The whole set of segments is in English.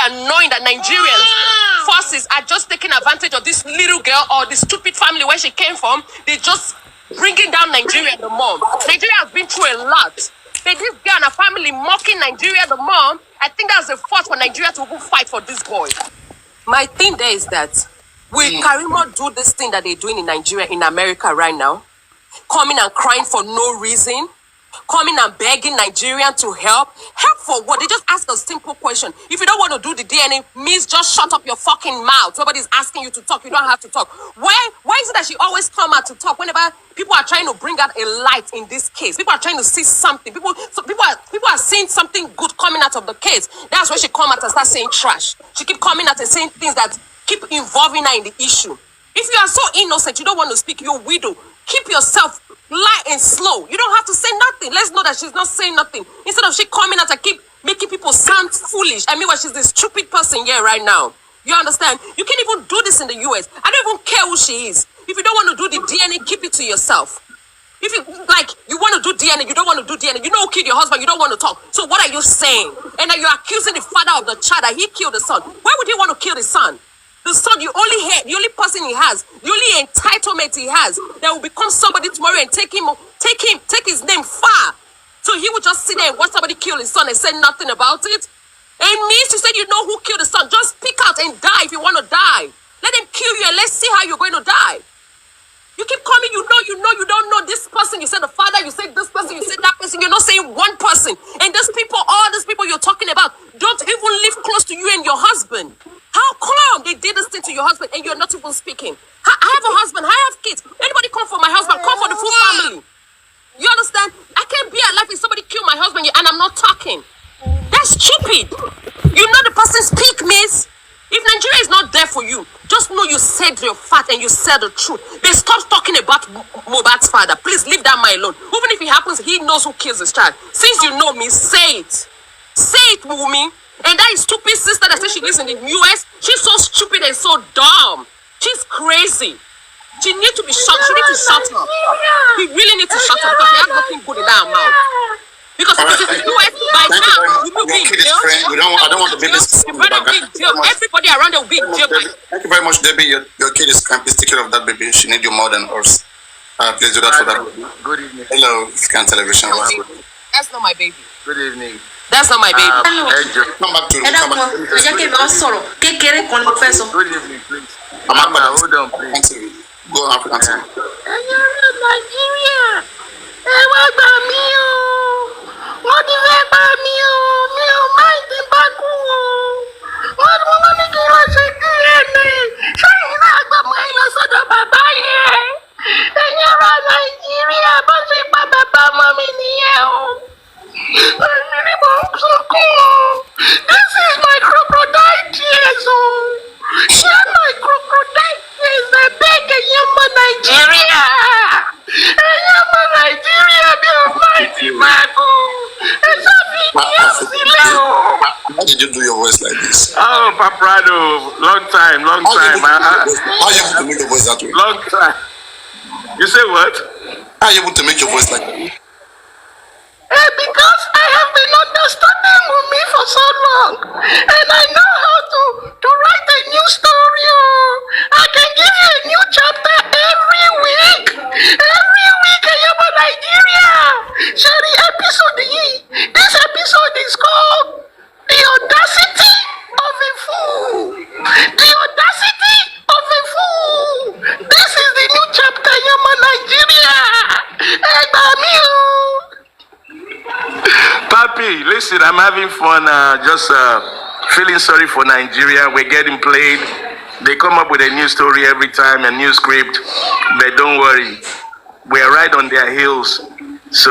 and knowing that Nigerian forces are just taking advantage of this little girl or the stupid family where she came from. They just bringing down Nigeria the mom. Nigeria has been through a lot. But this girl and her family mocking Nigeria the mom, I think that's the force for Nigeria to go fight for this boy. My thing there is that will Karimo do this thing that they're doing in Nigeria, in America right now? Coming and crying for no reason? Coming and begging Nigerian to help? Help for what? They just ask a simple question. If you don't want to do the DNA, means just shut up your fucking mouth. Nobody's asking you to talk. You don't have to talk. Why is it that she always come out to talk whenever people are trying to bring out a light in this case? People are trying to see something. People are seeing something good coming out of the case. That's when she come out and start saying trash. She keep coming out and saying things that keep involving her in the issue. If you are so innocent, you don't want to speak, you're a widow. Keep yourself light and slow. You don't have to say nothing. Let's know that she's not saying nothing. Instead of she coming out and keep making people sound foolish. I mean, well, she's the stupid person here right now. You understand? You can't even do this in the US. I don't even care who she is. If you don't want to do the DNA, keep it to yourself. If you you want to do DNA, you don't want to do DNA. You know who killed your husband, you don't want to talk. So what are you saying? And then you're accusing the father of the child that he killed the son. Why would he want to kill the son? The son, the only person he has, the only entitlement he has, that will become somebody tomorrow and take his name far. So he would just sit there and watch somebody kill his son and say nothing about it. And me, she said, you know who killed the son. Just speak out and die if you want to die. Let them kill you and let's see how you're going to die. You keep coming, you don't know this person. You said the father, you said this person, you said that person. You're not saying one person. And these people, all these people you're talking about, don't even live close to you and your husband. How come they did this thing to your husband and you're not even speaking? I have a husband, I have kids. Anybody come for my husband, come for the full family. You understand? I can't be alive if somebody kill my husband and I'm not talking. That's stupid. You know the person speak, miss. If Nigeria is not there for you, just know you said your fact and you said the truth. They stop talking about Mohbad's father. Please leave that man alone. Even if it happens, he knows who kills his child. Since you know me, say it. Say it, Wunmi. And that stupid sister that says she lives in the US, she's so stupid and so dumb. She's crazy. She needs to be shut. She needs to shut up. We really need to shut up because she has nothing good in that mouth. Because if it's in the US, by now, we will be in jail. I don't want to be this. Everybody around there will be in jail. Thank you very much, Debbie. Your kid is crying. Please take care of that baby. She needs you more than us. Please do that for that. Good evening. Hello, Scan Television. That's not my baby. Good evening. That's not my baby. Come back to Good evening, please. Hold on, please. Go on, African TV. Nigeria. What is about me? Mind in Baku. What woman is going to DNA? Saying that the minus of the Baba here. And you're a Nigeria, but say Baba Mommy. This is my crocodile tears. Share my crocodile tears. I beg a human Nigeria. A human Nigeria, be a mighty Baku. How did you do your voice like this? Oh, Paprado, long time. How are you able to make your voice that way? Long time. You say what? How are you able to make your voice like that? Because I have been understanding Wunmi for so long, and I know how to write a new story. I can give you a new chapter every week. Every week, I am in Nigeria. So the episode, this episode is called The Audacity of a Fool. The Audacity of a Fool. This is the new chapter, I am in Nigeria. Papi, listen, I'm having fun, just feeling sorry for Nigeria. We're getting played. They come up with a new story every time, a new script, but don't worry, we're right on their heels. So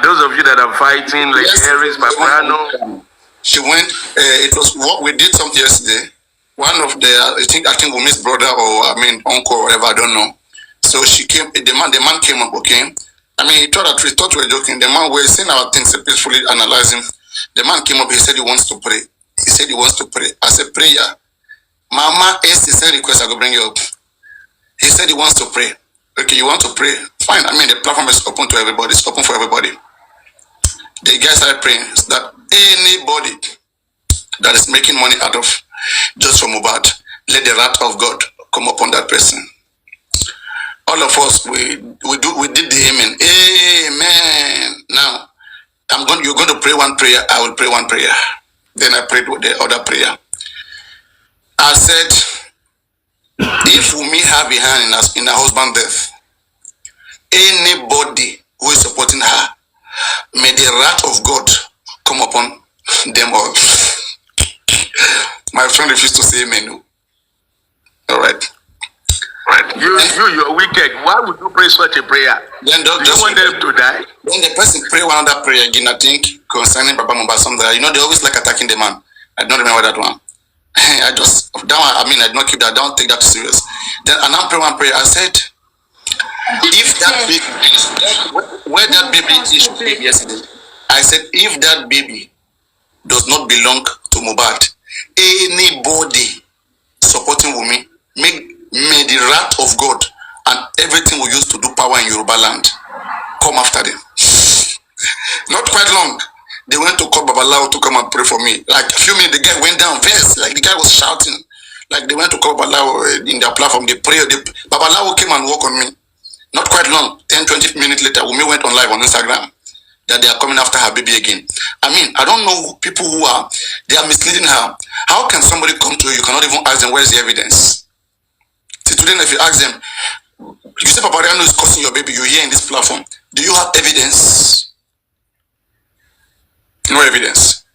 those of you that are fighting, like Harris, Paprano. She went, it was what we did something yesterday. One of the, I think Wunmi's brother or uncle or whatever, I don't know. So she came, the man came up, okay? He thought we were joking. The man, we're seeing our things peacefully analyzing. The man came up, he said he wants to pray. I said, prayer. Mama asked, he said, request, I will bring you up. He said he wants to pray. Okay, you want to pray? Fine. The platform is open to everybody. It's open for everybody. The guys started praying so that anybody, that is making money out of just from Mohbad, let the wrath of God come upon that person. All of us, we did the amen. Amen. Now, you're going to pray one prayer. I will pray one prayer. Then I prayed the other prayer. I said, if Wunmi have a hand in her husband's death, anybody who is supporting her, may the wrath of God come upon them all. My friend refused to say amen. All right. You're wicked. Why would you pray such a prayer? Then Do you want them to die? When the person pray one other prayer again, I think concerning Papa Mohbad, something, they always like attacking the man. I don't remember that one. I just that one. I mean, I don't keep that. Don't take that serious. Then I now pray one prayer. I said, if that baby, where that baby is yesterday, I said, if that baby does not belong to Mohbad, anybody supporting Wunmi, may the wrath of God and everything we used to do power in Yoruba land come after them. Not quite long, they went to call Babalawo to come and pray for me. Like a few minutes, the guy went down first. Like the guy was shouting. Like they went to call Babalawo in their platform. They prayed. Babalawo came and walked on me. Not quite long, 10, 20 minutes later, Wunmi went on live on Instagram that they are coming after her baby again. I mean, I don't know people who they are misleading her. How can somebody come to you? You cannot even ask them, where's the evidence? See, today, if you ask them, you say Papa Riano is causing your baby, you're here in this platform. Do you have evidence? No evidence.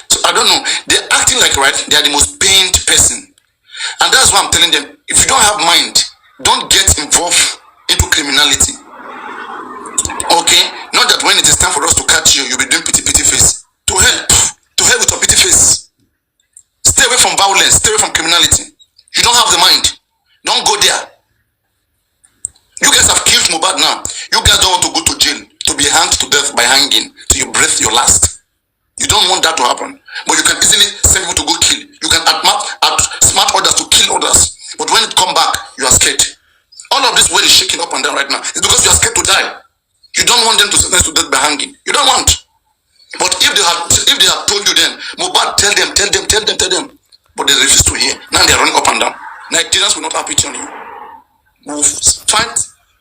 So I don't know. They're acting like, right, they are the most pained person. And that's why I'm telling them, if you don't have mind, don't get involved into criminality. Okay? Not that when it is time for us to catch you, you'll be doing pity face. To hell with your pity face. Stay away from violence, stay away from criminality. You don't have the mind. Don't go there. You guys have killed Mohbad now. You guys don't want to go to jail, to be hanged to death by hanging till you breathe your last. You don't want that to happen. But you can easily send people to go kill. You can smart others to kill others. But when it come back, you are scared. All of this weight is shaking up and down right now. It's because you are scared to die. You don't want them to sentence to death by hanging. You don't want. But if they have told you then, Mohbad, tell them. But they refuse to hear. Now they are running up and down. Nigerians will not have pity on you. We will fight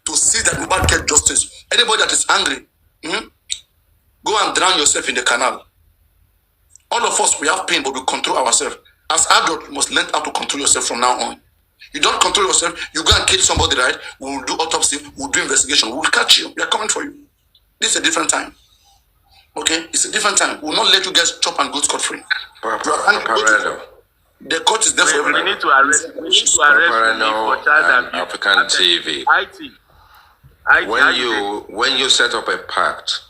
to see that Mohbad get justice. Anybody that is angry, go and drown yourself in the canal. All of us, we have pain, but we control ourselves. As adults, you must learn how to control yourself from now on. You don't control yourself, you go and kill somebody, right? We will do autopsy, we will do investigation, we will catch you. We are coming for you. This is a different time. Okay? It's a different time. We will not let you guys chop and go scot-free. The court is there for everyone. We need to arrest me for child abuse. African TV. When you set up a pact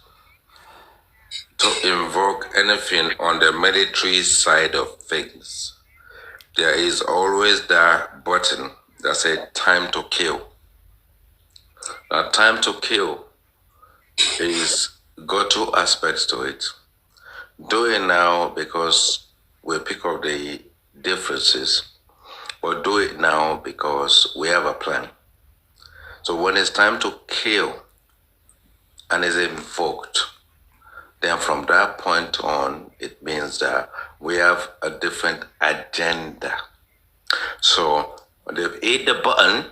to invoke anything on the military side of things, there is always that button that says time to kill. Now, time to kill is got two aspects to it. Do it now because we pick up the differences, but do it now because we have a plan. So when it's time to kill and is invoked, then from that point on, it means that we have a different agenda. So they've hit the button,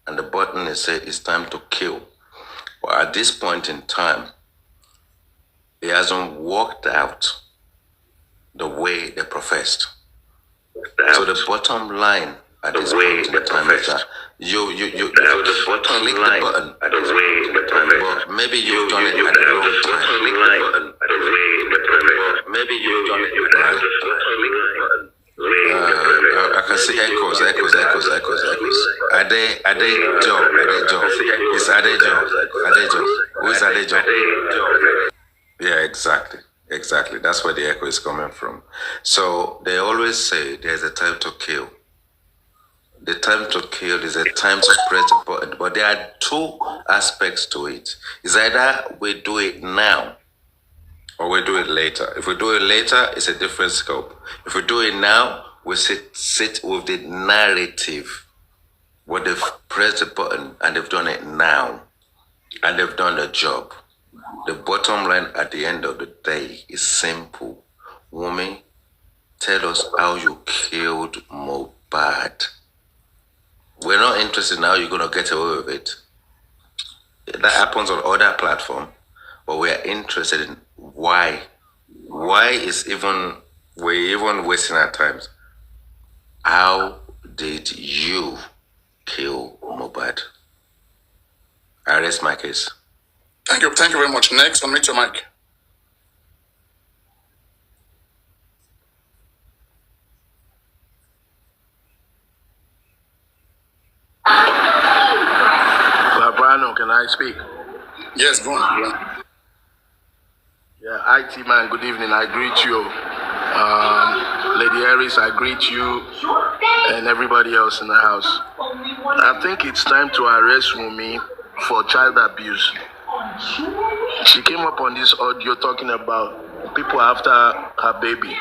and the button is said it's time to kill. But at this point in time, it hasn't worked out the way they professed. So the bottom line at this point in time is that you click the button, but maybe you've done it at the wrong time. Maybe you've done it at the wrong time. I can see echoes. Are they job? It's Adejo. Who is Adejo? Yeah, exactly. That's where the echo is coming from. So they always say there's a time to kill. The time to kill is a time to press the button. But there are two aspects to it. It's either we do it now or we do it later. If we do it later, it's a different scope. If we do it now, we sit with the narrative where they've pressed the button and they've done it now. And they've done the job. The bottom line at the end of the day is simple. Wunmi tell us how you killed Mohbad. We're not interested in how you're going to get away with it. That happens on other platforms, but we're interested in why. Why is we're even wasting our times? How did you kill Mohbad? I rest my case. Thank you very much. Next, unmute your mic. Labrano, can I speak? Yes, go on. Yeah, IT man, good evening. I greet you. Lady Harris, I greet you and everybody else in the house. I think it's time to arrest Wunmi for child abuse. She came up on this audio talking about people after her baby.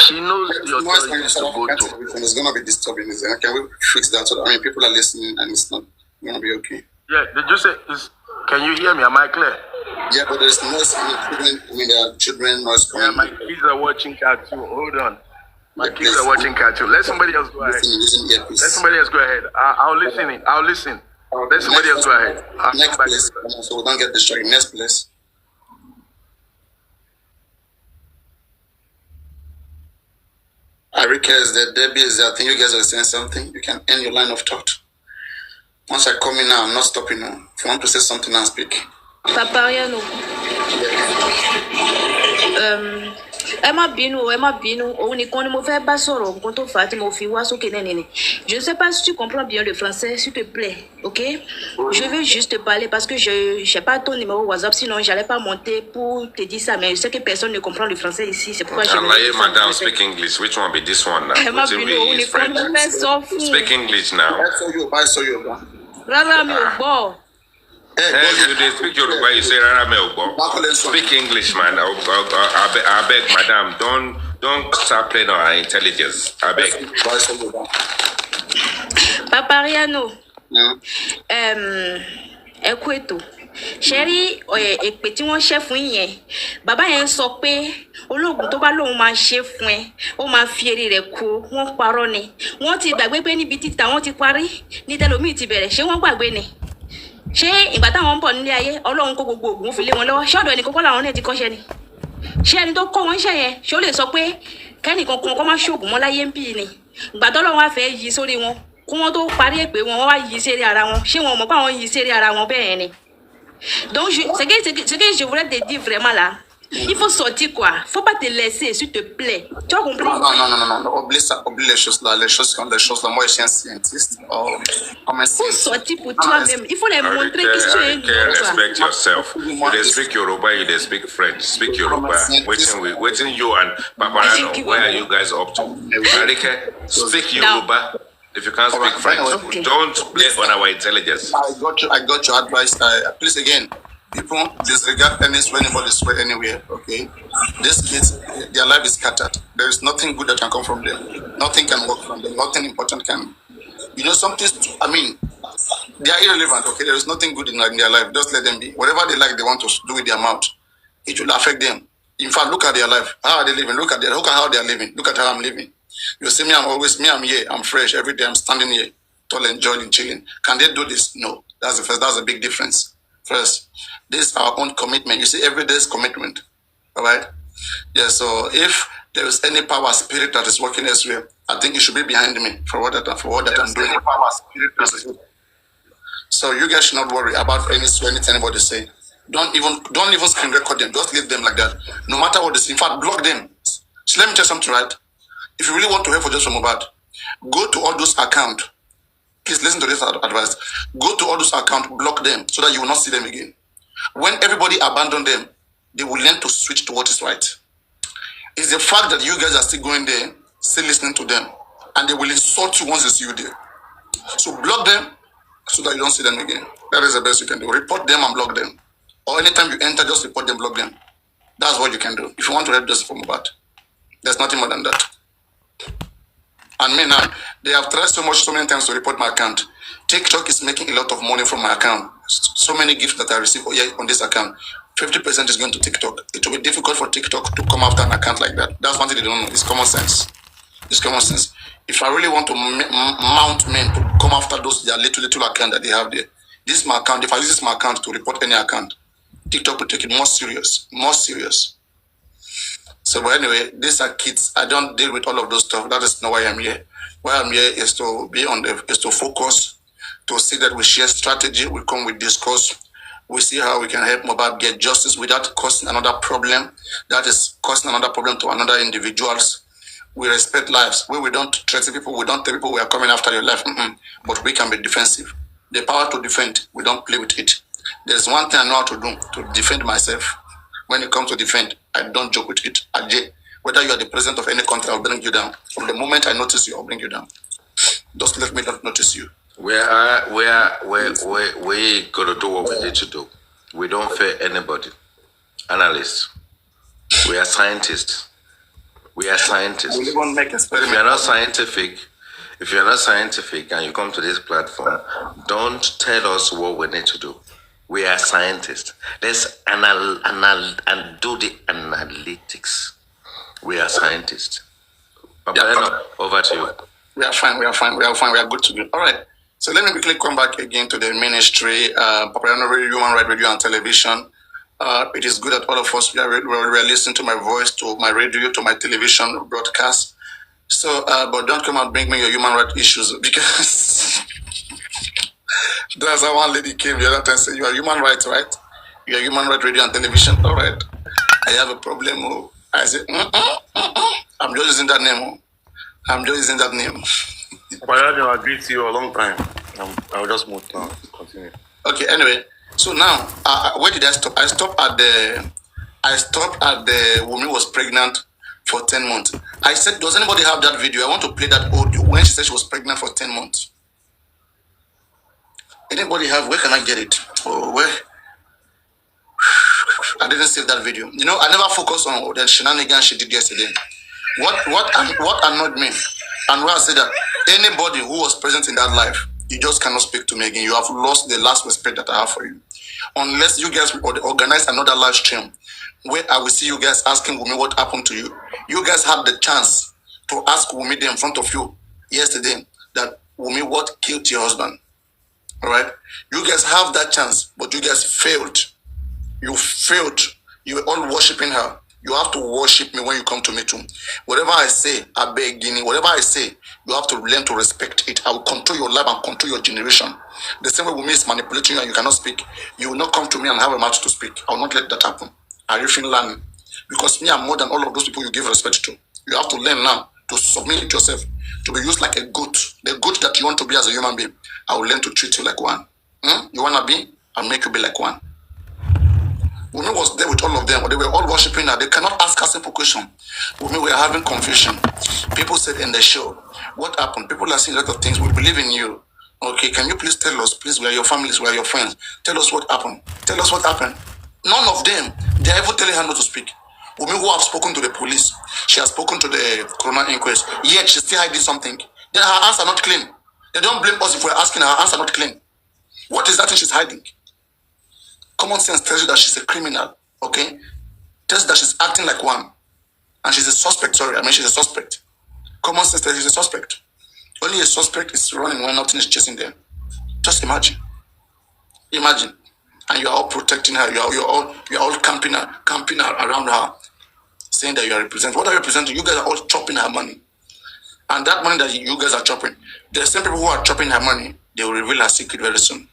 She knows the authorities to go to. It's going to be disturbing. Can we fix that? So, people are listening and it's not going to be okay. Yeah, did you say, can you hear me? Am I clear? Yeah, but there's noise. There are children noise coming. Yeah, my kids are watching cartoon. Hold on. My kids are watching cartoon. Let somebody else go ahead. Let somebody else go ahead. I'll listen. I'll listen. Let somebody else go ahead. Next place, so we don't get distracted. Next place. Arika is there. Debbie is there. I think you guys are saying something. You can end your line of thought. Once I come in now, I'm not stopping now. If you want to say something, I'll speak. Papariano. Emma Bino, on est qu'on me fait pas soro, quand on fait mon fils ou je ne sais pas si tu comprends bien le français, s'il te plaît, ok? Je veux juste te parler parce que je n'ai pas ton numéro WhatsApp, sinon j'allais pas monter pour te dire ça, mais je sais que personne ne comprend le français ici, c'est pourquoi je madam, speak English. Which one be this one now? Emma Bino, on est qu'on me fait so fou. Speak English now. I saw you. Rara mi o bo. You dey speak Yoruba, you say Rara me Ogbo. Speak English, man. I beg, madam, don't start playing on our intelligence. I beg. Papariano. Ekweto. Sherry, èpè tí wọ́n ṣe fún yẹn. Bàbá yẹn sọ pé ológun tó bá lóun máa ṣe fún ẹ, ó máa fi èrè rẹ̀ kó, wọ́n parọ́ ni. Wọ́n ti gbàgbé pé níbi títà wọ́n ti parí, ní tẹlòmíì ti bẹ̀rẹ̀, ṣé wọ́n gbàgbé ni? Ṣé ìgbà táwọn ń bọ̀ nílé ayé, Ọlọ́run kó gbogbo ògùn fi lé wọn lọ́wọ́, ṣé ọ̀dọ̀ ẹnì kọ́kọ́ làwọn náà ti kọ́ṣẹ́ ni? Ṣé ẹni tó kọ́ wọn ṣẹ́ yẹn, ṣé ó lè sọ pé kẹ́nìkan kan kọ́ máa ṣoògùn mọ́ láyé ń bì ni? Ìgbà tọ́lọ́run wá fẹ́ yí sórí wọn, kí wọ́n tó parí èpè wọn, wọ́n wá yí séré ara wọn, ṣé wọn mọ̀ pé àwọn yí séré ara wọn bẹ́ẹ̀ ni? Donc, ce que je voulais te dire vraiment là, il faut sortir quoi. Faut pas te laisser, s'il te plaît. Tu as compris? Non. Oublie les choses là. Moi, je suis un scientiste. Il faut sortir pour toi-même. Il faut les montrer que tu es un respect yourself. You dey speak Yoruba, you dey speak French. Speak Yoruba. Waiting you and Paparano. Where are you guys up to? Arike, speak Yoruba. If you can't speak French, don't play on our intelligence. I got your advice. Please again, people disregard anybody swear anywhere. Okay, these kids, their life is scattered. There is nothing good that can come from them. Nothing can work from them. Nothing important can. Something. They are irrelevant. Okay, there is nothing good in their life. Just let them be. Whatever they like, they want to do with their mouth. It will affect them. In fact, look at their life. How are they living? Look at how they are living. Look at how I'm living. You see me, I'm here, I'm fresh every day, I'm standing here, tall, enjoying, chilling. Can they do this? No. That's the first, that's a big difference. First, this is our own commitment. You see, every day's commitment. All right? Yeah, so if there is any power spirit that is working elsewhere, I think it should be behind me for what that I'm doing. So you guys should not worry about anything anybody say. Don't even screen record them. Just leave them like that. No matter what they say. In fact, block them. So let me tell you something, right? If you really want to help for just from Mohbad, go to all those accounts. Please listen to this advice. Go to all those accounts, block them so that you will not see them again. When everybody abandon them, they will learn to switch to what is right. It's the fact that you guys are still going there, still listening to them, and they will insult you once they see you there. So block them so that you don't see them again. That is the best you can do. Report them and block them. Or anytime you enter, just report them, block them. That's what you can do. If you want to help just from Mohbad, there's nothing more than that. And me now, they have tried so many times to report my account. TikTok is making a lot of money from my account. So many gifts that I receive on this account. 50% is going to TikTok. It will be difficult for TikTok to come after an account like that. That's one thing they don't know. It's common sense. It's common sense. If I really want to mount men to come after those their little account that they have there, this is my account. If I use this my account to report any account, TikTok will take it more serious. More serious. So, but anyway, these are kids. I don't deal with all of those stuff. That is not why I'm here. Why I'm here is to be is to focus, to see that we share strategy, we come with discourse, we see how we can help Mohbad get justice without causing another problem. That is causing another problem to another individuals. We respect lives. We don't threaten people. We don't tell people we are coming after your life. But we can be defensive. The power to defend, we don't play with it. There's one thing I know how to do to defend myself. When it comes to defend, I don't joke with it. Whether you are the president of any country, I'll bring you down. From the moment I notice you, I'll bring you down. Just let me not notice you. We gotta do what we need to do. We don't fear anybody. Analysts. We are scientists. We are scientists. We'll even make If you're not scientific and you come to this platform, don't tell us what we need to do. We are scientists. Let's do the analytics. We are scientists. Papa, over to you. We are fine. We are good to go. All right. So let me quickly come back again to the ministry. Paparano Radio, Human Rights Radio and Television. It is good that all of us we are listening to my voice, to my radio, to my television broadcast. So, but don't come and bring me your human rights issues because that's how one lady came the other time and said, "You are human rights, right? You are Human Rights Radio and Television, all right? I have a problem." Oh. I said, "I'm just using that name. I'm just using that name." I agreed to you a long time. I'll just move on. Continue. Okay. Anyway, so now, where did I stop? I stopped at the Wunmi was pregnant for 10 months. I said, does anybody have that video? I want to play that audio when she said she was pregnant for 10 months. Anybody have? Where can I get it? Oh, where? I didn't save that video. You know, I never focused on the shenanigans she did yesterday. What annoyed me, and where I said that anybody who was present in that life, you just cannot speak to me again. You have lost the last respect that I have for you. Unless you guys will organize another live stream where I will see you guys asking Wunmi what happened to you. You guys had the chance to ask Wunmi there in front of you yesterday that Wunmi, what killed your husband? All right, you guys have that chance, but you guys failed. You failed. You were all worshiping her. You have to worship me when you come to me too. Whatever I say, I beg Guinea. Whatever I say, you have to learn to respect it. I will control your life and control your generation. The same way Wunmi is manipulating you and you cannot speak, you will not come to me and have a mouth to speak. I will not let that happen. Are you feeling learning? Because me, I'm more than all of those people you give respect to. You have to learn now to submit yourself, to be used like a goat. The goat that you want to be as a human being, I will learn to treat you like one. You want to be? I'll make you be like one. Wunmi was there with all of them, but they were all worshiping her. They cannot ask her simple question. Wunmi, we are having confusion. People said in the show, what happened? People are saying a lot of things. We believe in you. Okay, can you please tell us, please, we are your families, we are your friends. Tell us what happened. Tell us what happened. None of them, they are even telling her not to speak. Wunmi, who have spoken to the police, she has spoken to the coroner inquest, yet she's still hiding something. Then her hands are not clean. They don't blame us if we're asking her, her hands are not clean. What is that thing she's hiding? Common sense tells you that she's a criminal, okay? Tells you that she's acting like one. And she's a suspect, she's a suspect. Common sense tells you she's a suspect. Only a suspect is running when nothing is chasing them. Just imagine. Imagine. And you're all protecting her, you're all camping around her, saying that you are representing. What are you representing? You guys are all chopping her money. And that money that you guys are chopping, the same people who are chopping her money, they will reveal her secret very soon.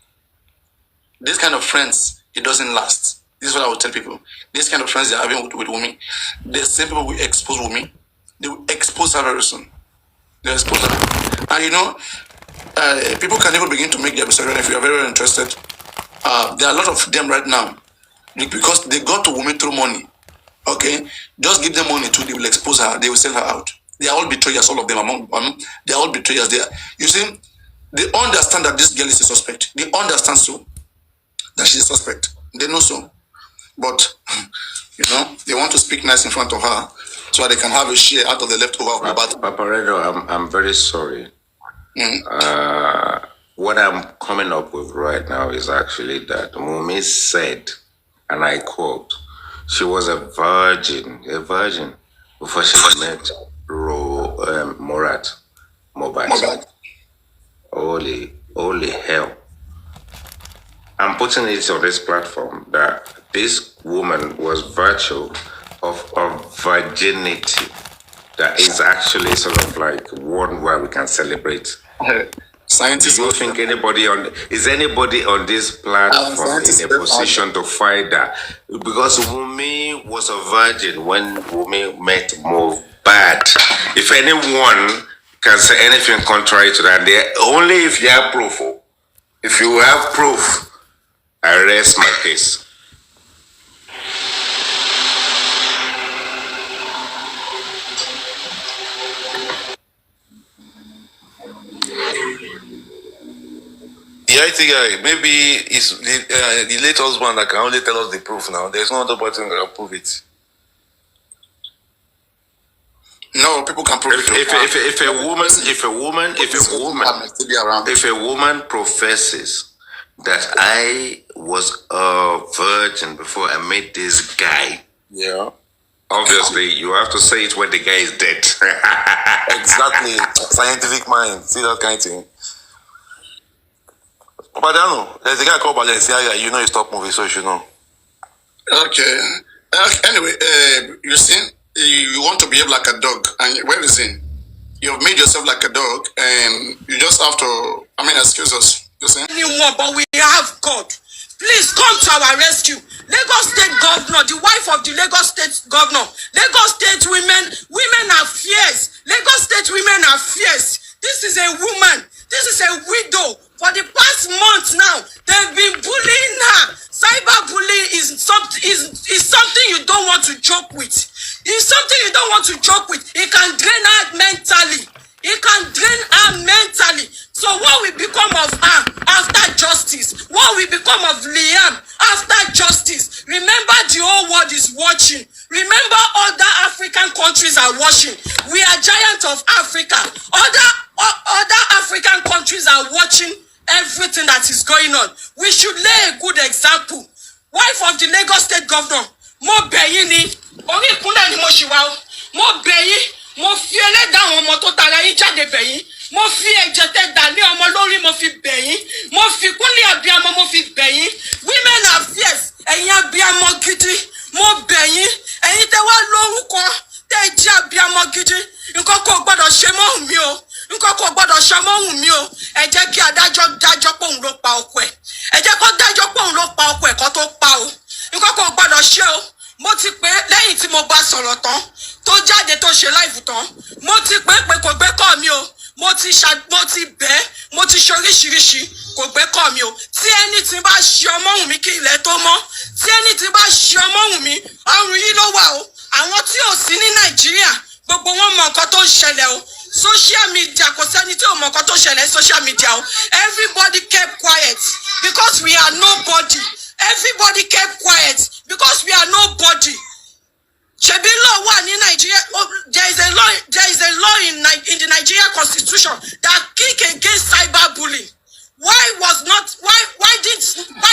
This kind of friends, it doesn't last. This is what I will tell people. This kind of friends they're having with Wunmi, the same people will expose Wunmi. They will expose her very soon. They will expose her. And you know, people can even begin to make their decision if you are very, very interested. There are a lot of them right now because they got to Wunmi through money. Okay, just give them money too. They will expose her. They will sell her out. They are all betrayers. All of them they are all betrayers. You see, they understand that this girl is a suspect. They understand so that she's a suspect. They know so, but you know they want to speak nice in front of her so they can have a share out of the leftover. Paparedo, I'm very sorry. What I'm coming up with right now is actually that Wunmi said and I quote, she was a virgin before she met Mohbad. Holy hell. I'm putting it on this platform that this woman was virtue of virginity. That is actually sort of like one where we can celebrate. Scientists. Do you think anybody on this platform in a position to fight that? Because Wunmi was a virgin when Wunmi met Mohbad. If anyone can say anything contrary to that, only if you have proof. If you have proof, I rest my case. Yeah, I think maybe it's the late husband that can only tell us the proof now. There's no other person that can prove it. No, people can prove it. If a woman professes that I was a virgin before I met this guy, yeah, obviously you have to say it when the guy is dead. Exactly. Scientific mind, see that kind of thing. But I don't know. There's a guy called Balenciaga. You know his top movie, so you should know. Okay. Anyway, you see, you want to behave like a dog, and where is it? You've made yourself like a dog, and you just have to. Excuse us. You see? Anyone, but we have God. Please come to our rescue. Lagos State Governor, the wife of the Lagos State Governor. Lagos State women are fierce. Lagos State women are fierce. This is a woman. This is a widow. For the past month now, they've been bullying her. Cyberbullying is something you don't want to joke with. It's something you don't want to joke with. It can drain her mentally. It can drain her mentally. So what will become of her after justice? What will become of Liam after justice? Remember, the whole world is watching. Remember, other African countries are watching. We are giants of Africa. Other African countries are watching everything that is going on. We should lay a good example. Wife of the Lagos State Governor, mo bẹ̀yín ni, orí ìkúnlẹ̀ ni mo ṣì wà o. Mo bẹ̀yín, mo fi ẹlẹ́dàá àwọn ọmọ tó tara yín jáde bẹ̀yín. Mo fi ẹ̀jẹ̀ tẹ́ dà lé ọmọ lórí, mo fi bẹ̀yín. Mo fi kúnlẹ̀ abiyamọ, mo fi bẹ̀yín. Women are fierce. Ẹ̀yin abiyamọ gidi, mo bẹ̀yín. Ẹ̀yin tẹ́ wá lórúkọ, tẹ́ jẹ́ abiyamọ gidi. Nǹkan kò gbọ́dọ̀ ṣe mọ́ Wunmi o. Nǹkan kò gbọ́dọ̀ ṣe mọ́ Wunmi o. Ẹ jẹ́ kí adájọ́ dájọ́ pé òun ló pa ọkọ ẹ̀. Ẹ jẹ́ kó dájọ́ pé òun ló pa ọkọ ẹ̀ kó tó pa o. Nǹkan kò gbọ́dọ̀ ṣe o. Mo ti pè lẹ́yìn tí mo bá sọ̀rọ̀ tán tó jáde tó ṣe láìfù tán. Mo ti pè kò gbé kọ́ mi o. Mo ti bẹ́, mo ti ṣe oríṣiríṣi, kò gbé kọ́ mi o. Tí ẹni tí bá ṣe ọmọ Wunmi kí ilẹ̀ tó mọ́. Tí ẹni tí bá ṣe ọmọ Wunmi, ọrùn yìí ló wà o. Àwọn tí ò sí ní Nàìjíríà, gbogbo wọn mọ nǹkan tó ń ṣẹlẹ̀ o. Social media, kò sẹ́ni tí ò mọ nǹkan tó ń ṣẹlẹ̀ social media o. Everybody kept quiet because we are nobody. Everybody kept quiet because we are nobody. Ṣebí law wà ní Nigeria. There is a law in the Nigeria Constitution that kick against cyberbullying. Why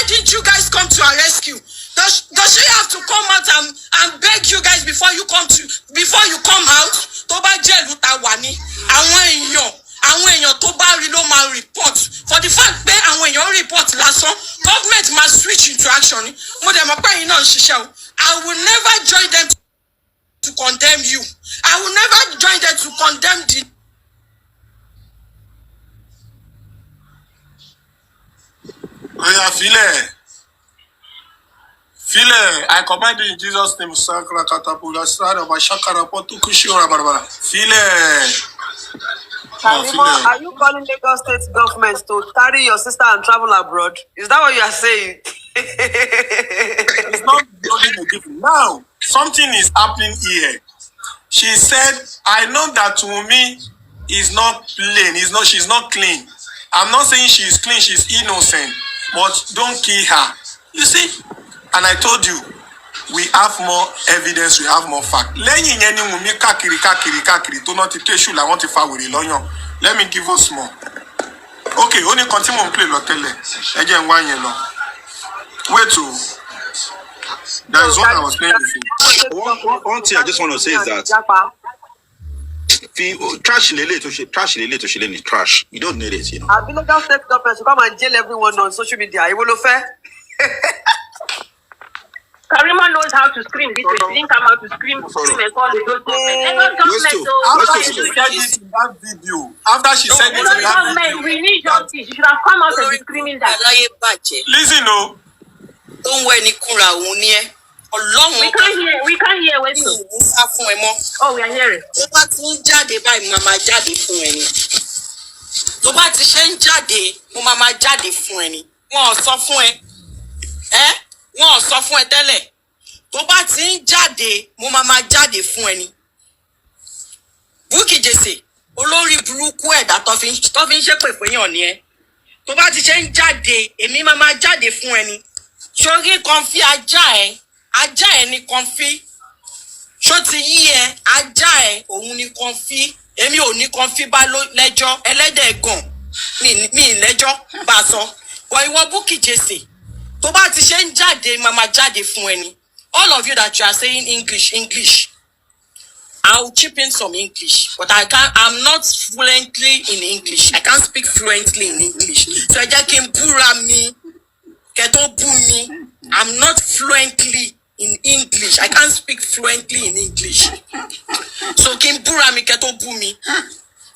didn't you guys come to our rescue? Does she have to come out and beg you guys before you come out? Tó bá jẹ́ ìlú ta wà ní àwọn èèyàn tó bá rí ló máa report. For the fact pé àwọn èèyàn report lásán, government must switch into action. Mo dẹ̀ mọ̀ pé ẹ̀yin náà ń ṣiṣẹ́ o. I will never join them to condemn you. I will never join them to condemn the. Oya file, I command you in Jesus' name. Sakra katapula sara bashakara potukushi ora barbara. File. Kalima, are you calling Lagos State government to carry your sister and travel abroad? Is that what you are saying? It's not building a difference. Now, something is happening here. She said, I know that Wunmi is not plain. She's not clean. I'm not saying she's clean, she's innocent. But don't kill her. You see? And I told you, we have more evidence, we have more fact. Lẹ́yìn yẹn ni Wunmi káàkiri tó náà ti tẹ́ṣù làwọn ti fa wèrè lọ́yàn. Let me give us more. Okay, only continue to play lọ tẹ́lẹ̀. Ẹ jẹ́ n wá yẹn lọ. Wait o. That is what I was saying before. One thing I just want to say is that trash is trash. You don't need it, you know. I've been Lagos State government to come and jail everyone on social media. It will fair. Karima knows how to scream this way. She didn't come out to scream and call the Lagos government. After she said it in that video, after she said it in that video, we need justice. You should have come out and be screaming that. Listen, no. Don't wear any kura unie. We can't hear Westo. Oh, we are hearing. Tó bá ti ń jáde báyìí mo máa jáde fún ẹ ni. Tó bá ti ṣe ń jáde mo máa jáde fún ẹ ni. Wọ́n ò sọ fún ẹ. Wọ́n ò sọ fún ẹ tẹ́lẹ̀. Tó bá ti ń jáde mo máa jáde fún ẹ ni. Bukky Jesse olórí burúkú ẹ̀dá tó fi ń ṣépè fún yàn ni ẹ. Tó bá ti ṣe ń jáde èmi máa jáde fún ẹ ni. Sórí kan fi ajá ẹ ní kan fi. Ṣó ti yí ẹ ajá ẹ òun ní kan fi. Èmi ò ní kan fi bá lẹ́jọ́ ẹlẹ́dẹ̀ gan. Mi lẹ́jọ́ bá sọ. But ìwọ Bukky Jesse tó bá ti ṣe ń jáde máa jáde fún ẹni. All of you that you are saying English. I'll chip in some English, but I'm not fluently in English. I can't speak fluently in English. So I just can bura mi, keto bu mi. I'm not fluently in English. I can't speak fluently in English. So can bura mi, keto bu mi.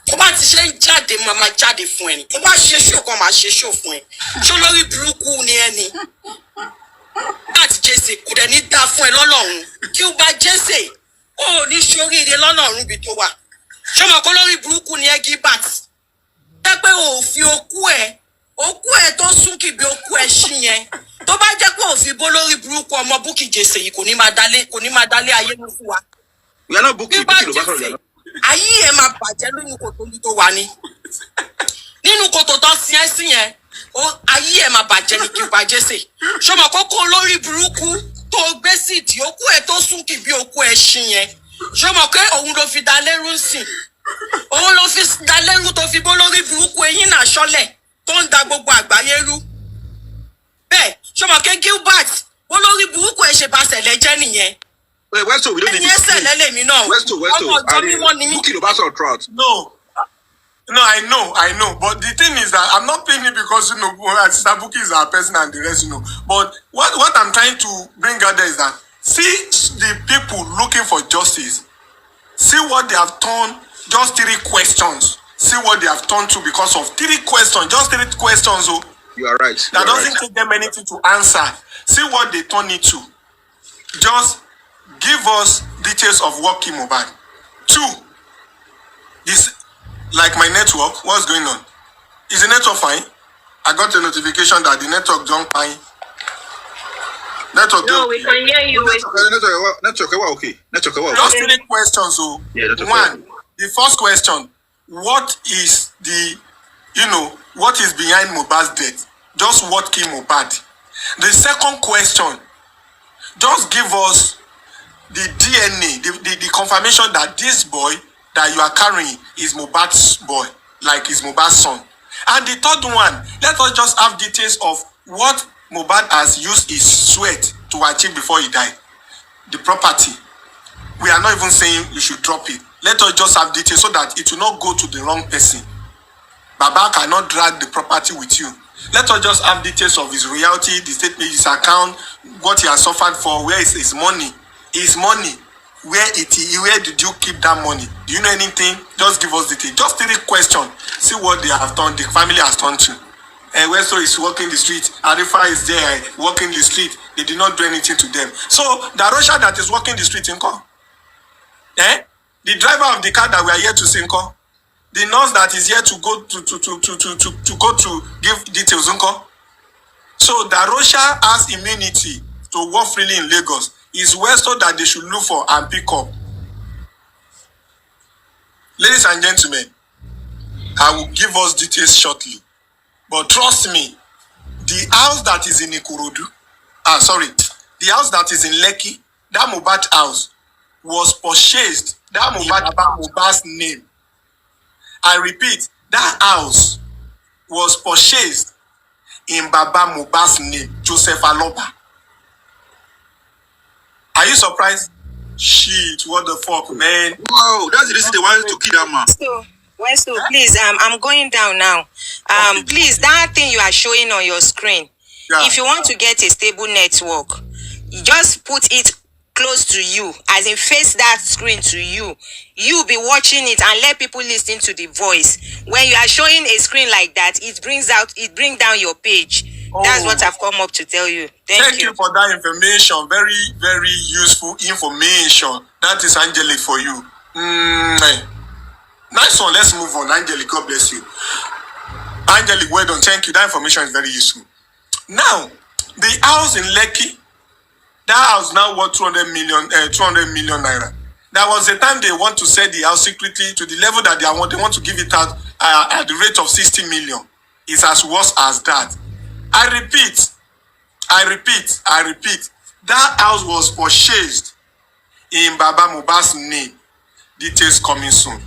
Tó bá ti ṣe ń jáde máa jáde fún ẹni. Tó bá ṣe show kan máa ṣe show fún ẹ. Ṣó lórí burúkú ni ẹni. Láti Jesse kò dẹ̀ ní dá fún ẹ lọ́lọ́run. Kí o bá Jesse ó ní ṣoríire lọ́lọ́run bí tó wà. Ṣé mo kó lórí burúkú ni ẹ Gilbert? Jẹ́ pé o fi okú ẹ tó sún kì bí okú ẹ ṣí yẹn. Tó bá jẹ́ pé o fi bó lórí burúkú ọmọ Bukky Jesse yìí kò ní máa dálé ayé mú fún wa. We are not Bukky. Ayé ẹ máa bàjẹ́ lóyún kòtò bí tó wà ní. Nínú kòtò tó sí ẹ sí yẹn, ayé ẹ máa bàjẹ́ ní Gilbert Jesse. Ṣé mo kókó lórí burúkú tó gbé síìtì okú ẹ tó sún kì bí okú ẹ ṣí yẹn. Ṣé mo pé òun ló fi dá lẹ́rú sìn? Òun ló fi dá lẹ́rú tó fi bó lórí burúkú eyín náà ṣọlẹ̀ tó ń da gbogbo àgbáyé rú. Bẹ́ẹ̀ ṣé mo pé Gilbert bó lórí burúkú ẹ ṣe bá ṣẹlẹ̀ jẹ́ nìyẹn. Wait, Westo, we don't need to see. Westo. Bukky the Basel trout. No, I know. But the thing is that I'm not playing it because Sister Bukky is our person and the rest, But what I'm trying to bring out there is that see the people looking for justice. See what they have turned. Just 3 questions. See what they have turned to because of 3 questions. Just 3 questions. Oh, you are right. That doesn't take them anything to answer. See what they turn it to. Just give us details of what came about. 2, this like my network. What's going on? Is the network fine? I got a notification that the network don't fine. No, we can hear you. Network, okay. Just 3 questions. So, yeah, 1, the first question: what is what is behind Mohbad's death? Just what killed Mohbad? The second question: just give us the DNA, the confirmation that this boy that you are carrying is Mohbad's boy, like is Mohbad's son. And the third one, let us just have details of what Mohbad has used his sweat to achieve before he died. The property. We are not even saying you should drop it. Let us just have details so that it will not go to the wrong person. Baba cannot drag the property with you. Let us just have details of his royalty, the statement, his account, what he has suffered for, where is his money. His money, where did you keep that money? Do you know anything? Just give us details. Just 3 questions. See what they have done, the family has done to. Westo is walking the street. Arifa is there walking the street. They did not do anything to them. So the Arosha that is walking the street, Inko? The driver of the car that we are here to see, Inko? The nurse that is here to go to give details, Inko? So the Arosha has immunity to walk freely in Lagos. Is Westo that they should look for and pick up. Ladies and gentlemen, I will give us details shortly. But trust me, the house that is in Ikorodu, the house that is in Lekki, that Mohbad house was purchased, that Mohbad's name. I repeat, that house was purchased in Baba Mohbad's name, Joseph Aloba. Are you surprised? Shit, what the fuck, man? Wow, that's the reason they wanted to kill that man. So please, I'm going down now. Okay. Please, that thing you are showing on your screen, Yeah. if you want to get a stable network, you just put it close to you, as in face that screen to you. You be watching it and let people listen to the voice. When you are showing a screen like that, it brings down your page. That's what I've come up to tell you. Thank you for that information. Very, very useful information. That is Angelic for you. Nice one. Let's move on. Angelic, God bless you. Angelic, well done. Thank you. That information is very useful. Now, the house in Lekki, that house now worth 200 million naira. There was a time they want to sell the house secretly to the level that they want to give it out at the rate of 60 million. It's as worse as that. I repeat. That house was purchased in Baba Mohbad's name. Details coming soon.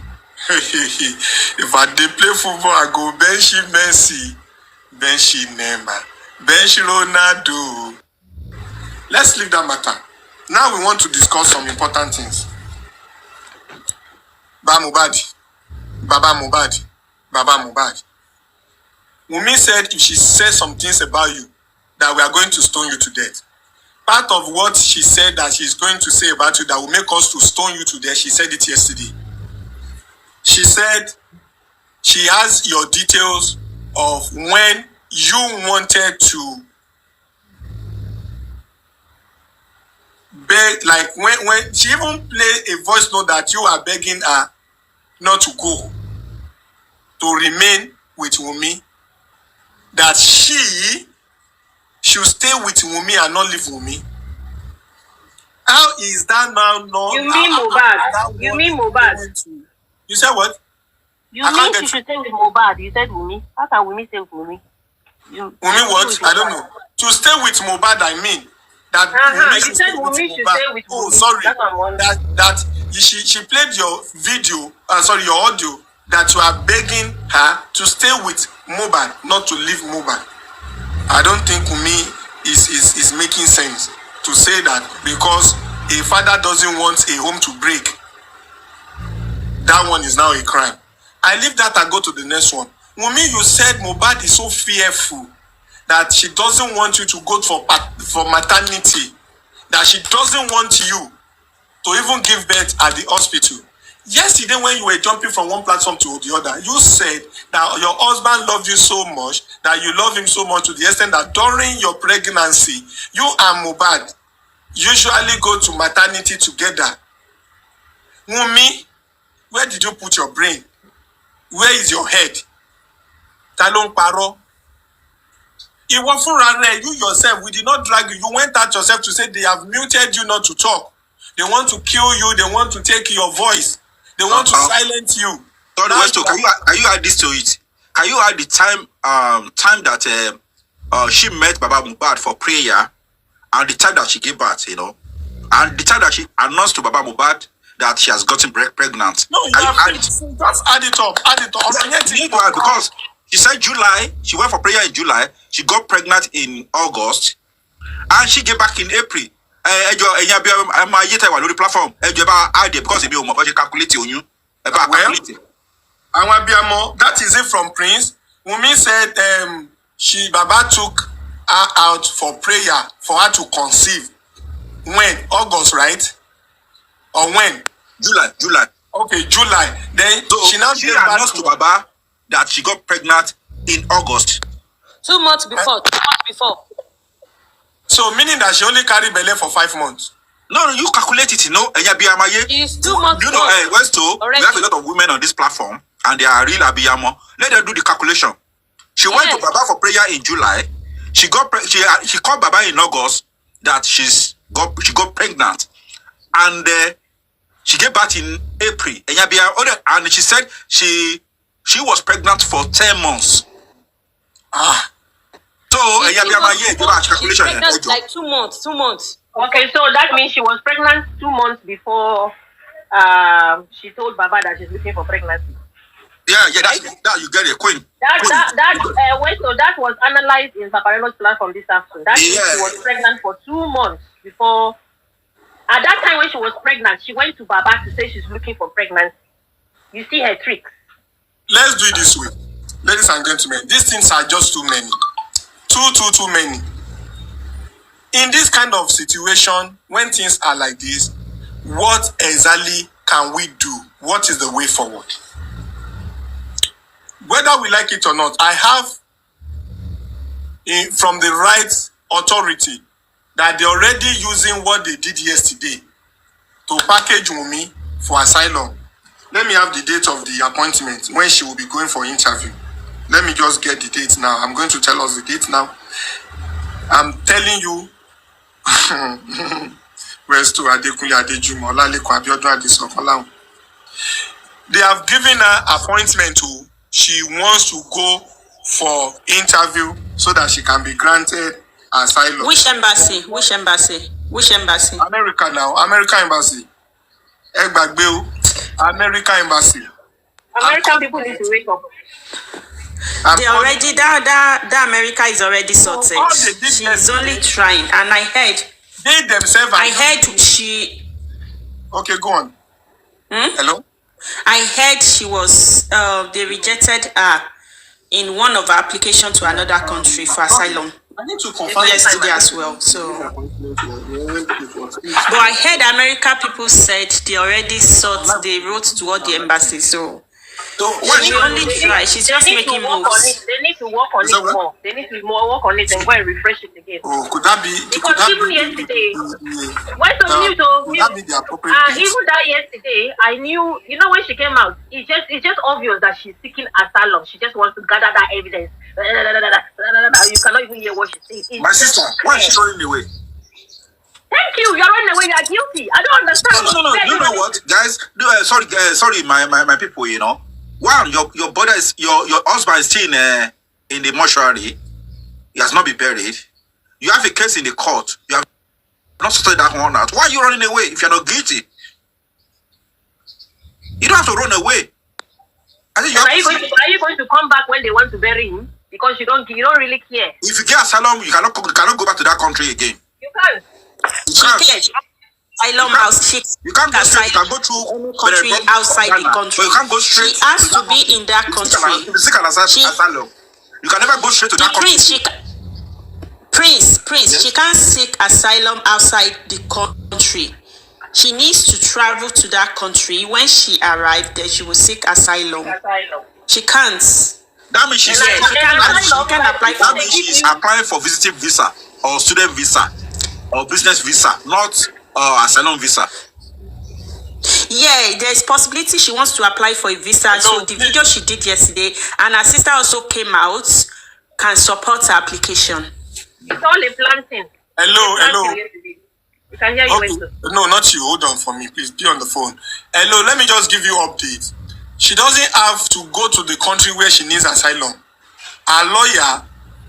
If I dey play football, I go bench Messi, bench Neymar, bench Ronaldo. Let's leave that matter. Now we want to discuss some important things. Baba Mohbad. Wunmi said if she says some things about you, that we are going to stone you to death. Part of what she said that she's going to say about you that will make us to stone you to death, she said it yesterday. She said she has your details of when you wanted to beg, like when she even played a voice note that you are begging her not to go, to remain with Wunmi, that she should stay with Wunmi and not leave Wunmi. How is that now not? You mean Mohbad? You mean Mohbad? You said what? You mean she should stay with Mohbad? You said Wunmi. How can Wunmi stay with Wunmi? Wunmi what? I don't know. To stay with Mohbad, I mean that you said Wunmi should stay with Wunmi. Oh, sorry. That she played your video. Your audio that you are begging her to stay with Mohbad, not to leave Mohbad. I don't think Wunmi is making sense to say that because a father doesn't want a home to break. That one is now a crime. I leave that and go to the next one. Wunmi, you said Mohbad is so fearful that she doesn't want you to go for maternity, that she doesn't want you to even give birth at the hospital. Yesterday, when you were jumping from one platform to the other, you said that your husband loved you so much, that you love him so much to the extent that during your pregnancy, you and Mohbad usually go to maternity together. Wunmi, where did you put your brain? Where is your head? Talon paro. You yourself, we did not drag you. You went out yourself to say they have muted you not to talk. They want to kill you. They want to take your voice. They want to silence you. Sorry, Westo, can you add this to it? Can you add the time that she met Baba Mohbad for prayer, and the time that she gave birth, and the time that she announced to Baba Mohbad that she has gotten pregnant? No, you have to just add it up. Because she said July, she went for prayer in July, she got pregnant in August, and she gave back in April. Platform because calculate on you. That is it from Prince. Wunmi said Baba took her out for prayer for her to conceive. When? August, right? Or when? July. Okay, July. Then so she announced to Baba that she got pregnant in August. 2 months before. 2 months before. So meaning that she only carried belly for 5 months. No, you calculate it, It's 2 months. Westo, we have a lot of women on this platform, and they are real abiyamo. Let them do the calculation. She went to Baba for prayer in July. She called Baba in August that she got pregnant, and she gave birth in April. And she said she was pregnant for 10 months. So she's pregnant like 2 months. 2 months. Okay, so that means she was pregnant 2 months before she told Baba that she's looking for pregnancy. Yeah, right? that you get a queen. That was analyzed in Paparelo's platform this afternoon. That means she was pregnant for 2 months before At that time when she was pregnant, she went to Baba to say she's looking for pregnancy. You see her tricks. Let's do it this way. Ladies and gentlemen, these things are just too many. Too many. In this kind of situation, when things are like this, what exactly can we do? What is the way forward? Whether we like it or not, I have from the right authority that they're already using what they did yesterday to package Wunmi for asylum. Let me have the date of the appointment when she will be going for interview. Let me just get the date now. I'm going to tell us the date now. I'm telling you, where's to Adekunle Adejumo, Olaleko Abiodun Adesokan. They have given her appointment to, she wants to go for interview so that she can be granted asylum. Which embassy? Which embassy? Which embassy? America now. American embassy. American embassy. American people need to wake up. They already that America is already sorted. She's only trying, and I heard they themselves. I heard she. Okay, go on. Hello. I heard she was. They rejected her in one of her applications to another country for asylum. I need to confirm yesterday as well. So, but I heard American people said they already sought. They wrote to all the embassies. So. She only try. She's just making moves. They need to work on it more. They need to work on it and go and refresh it again. Oh, could that be? Because even yesterday, what's the news? That be the appropriate even that yesterday, I knew. You know when she came out, it's just obvious that she's seeking asylum. She just wants to gather that evidence. You cannot even hear what she's saying. My sister, why is she running away? Thank you. You're running away. You're guilty. I don't understand. No. You know what, guys? Sorry, my people. You know. Wow, your brother is your husband is still in the mortuary. He has not been buried. You have a case in the court. You have not sorted that one out. Why are you running away if you're not guilty? You don't have to run away. I think are you going to come back when they want to bury him? Because you don't really care. If you get asylum, you cannot go back to that country again. You can't. Asylum house. You can't go straight. You can go through any country outside the country. But you can't go straight. She has to be in that country. Asylum. You can never go straight to that country. Prince, she can't seek asylum outside the country. She needs to travel to that country. When she arrived there, she will seek asylum. She can't. That means she can apply for. That means she's applying for visiting visa or student visa or business visa, not asylum visa. Yeah, there's possibility she wants to apply for a visa. So the video she did yesterday, and her sister also came out, can support her application. It's all a planting. Hello. You can hear you. No, not you. Hold on for me, please. Be on the phone. Hello, let me just give you update. She doesn't have to go to the country where she needs asylum. Her lawyer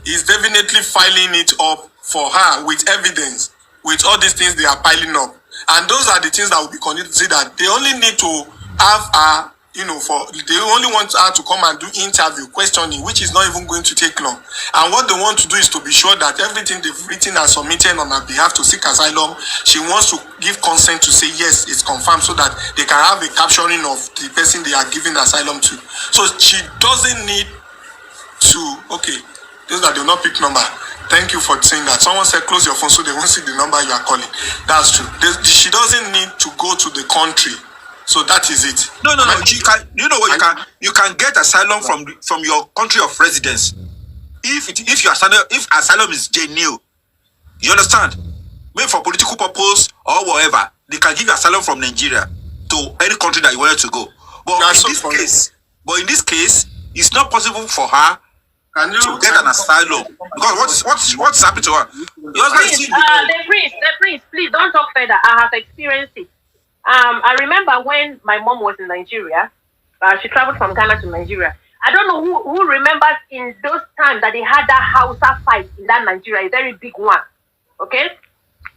is definitely filing it up for her with evidence, with all these things they are piling up. And those are the things that will be considered. They only need to have her, they only want her to come and do interview, questioning, which is not even going to take long. And what they want to do is to be sure that everything they've written and submitted on her behalf to seek asylum, she wants to give consent to say, yes, it's confirmed, so that they can have a capturing of the person they are giving asylum to. So she doesn't need to, those that do not pick number. Thank you for saying that. Someone said close your phone so they won't see the number you are calling. That's true. She doesn't need to go to the country. So that is it. No. She can. You know what? You can get asylum from your country of residence. If asylum is genuine, you understand? Maybe for political purpose or whatever, they can give you asylum from Nigeria to any country that you wanted to go. But in this case, it's not possible for her to get an asylum because what's happened to her? The prince, please don't talk further. I have experienced it. I remember when my mom was in Nigeria. She traveled from Ghana to Nigeria. I don't know who remembers in those times that they had that Hausa fight in that Nigeria, a very big one. Okay,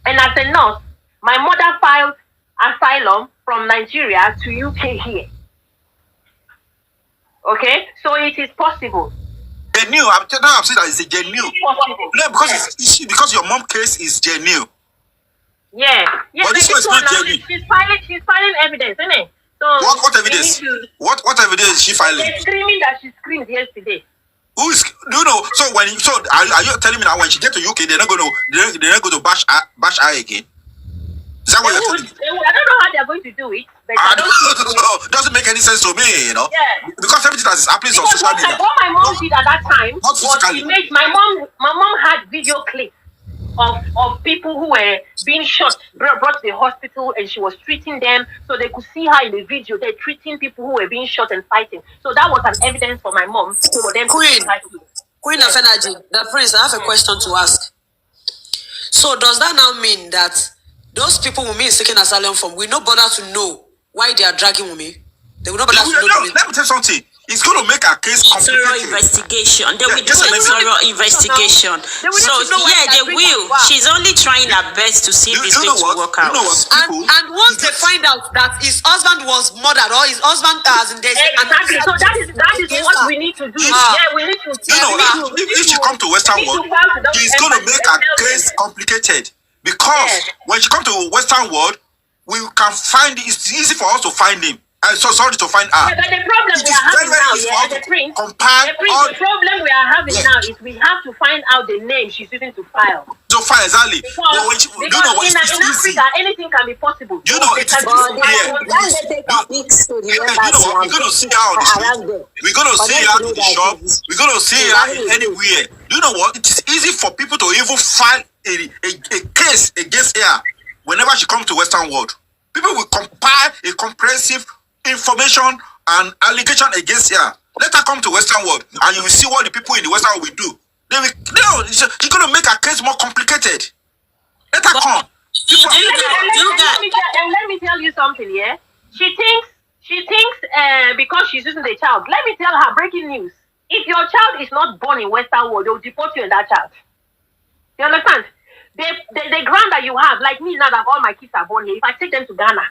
and as a nurse, my mother filed asylum from Nigeria to UK here. Okay, so it is possible. Genuine. I'm saying that it's a genuine. No, because your mom case is genuine. Yeah. But this one is not genuine. She's filing evidence, isn't it? So what evidence? What evidence is she filing? They're screaming that she screamed yesterday. Who is? Do you know? So are you telling me that when she get to UK, they're not going to bash her again? Is that what you're telling me? I don't know how they're going to do it. But so doesn't make any sense to me, you know. Yeah. Because everything that is happening on social media. What my mom did at that time was she made my mom had video clips of people who were being shot, brought to the hospital, and she was treating them, so they could see her in the video. They're treating people who were being shot and fighting. So that was an evidence for my mom for them. Queen of Energy, the prince, I have a question to ask. So does that now mean that those people Wunmi is taking asylum from will not bother to know why they are dragging Wunmi? They will not bother to know. Let me tell you something. It's going to make a case complicated. Thorough investigation. They will do a thorough investigation. So yeah, they will. She's only trying her best to see this thing to work out. And once they find out that his husband was murdered or his husband has in days. Exactly. So that is what we need to do. Yeah, we need to. If she come to Western world, she's going to make a case complicated because when she come to Western world, we can find it. It's easy for us to find him. So sorry to find out. Yeah, but the problem we are having now, the problem we are having now is we have to find out the name she's using to file. To file, exactly. Because in Africa, anything can be possible. You know, it's we're going to see her on the street. We're going to see her in the shop. We're going to see her anywhere. You know what? It is easy for people to even file a case against her whenever she comes to Western world. People will compile a comprehensive information and allegation against her. Let her come to Western world and you will see what the people in the Western world will do. She's going to make her case more complicated. Let her come. Let me tell you something, yeah? She thinks because she's using the child. Let me tell her, breaking news. If your child is not born in Western world, they'll deport you and that child. You understand? The ground that you have, like me now that all my kids are born here, if I take them to Ghana,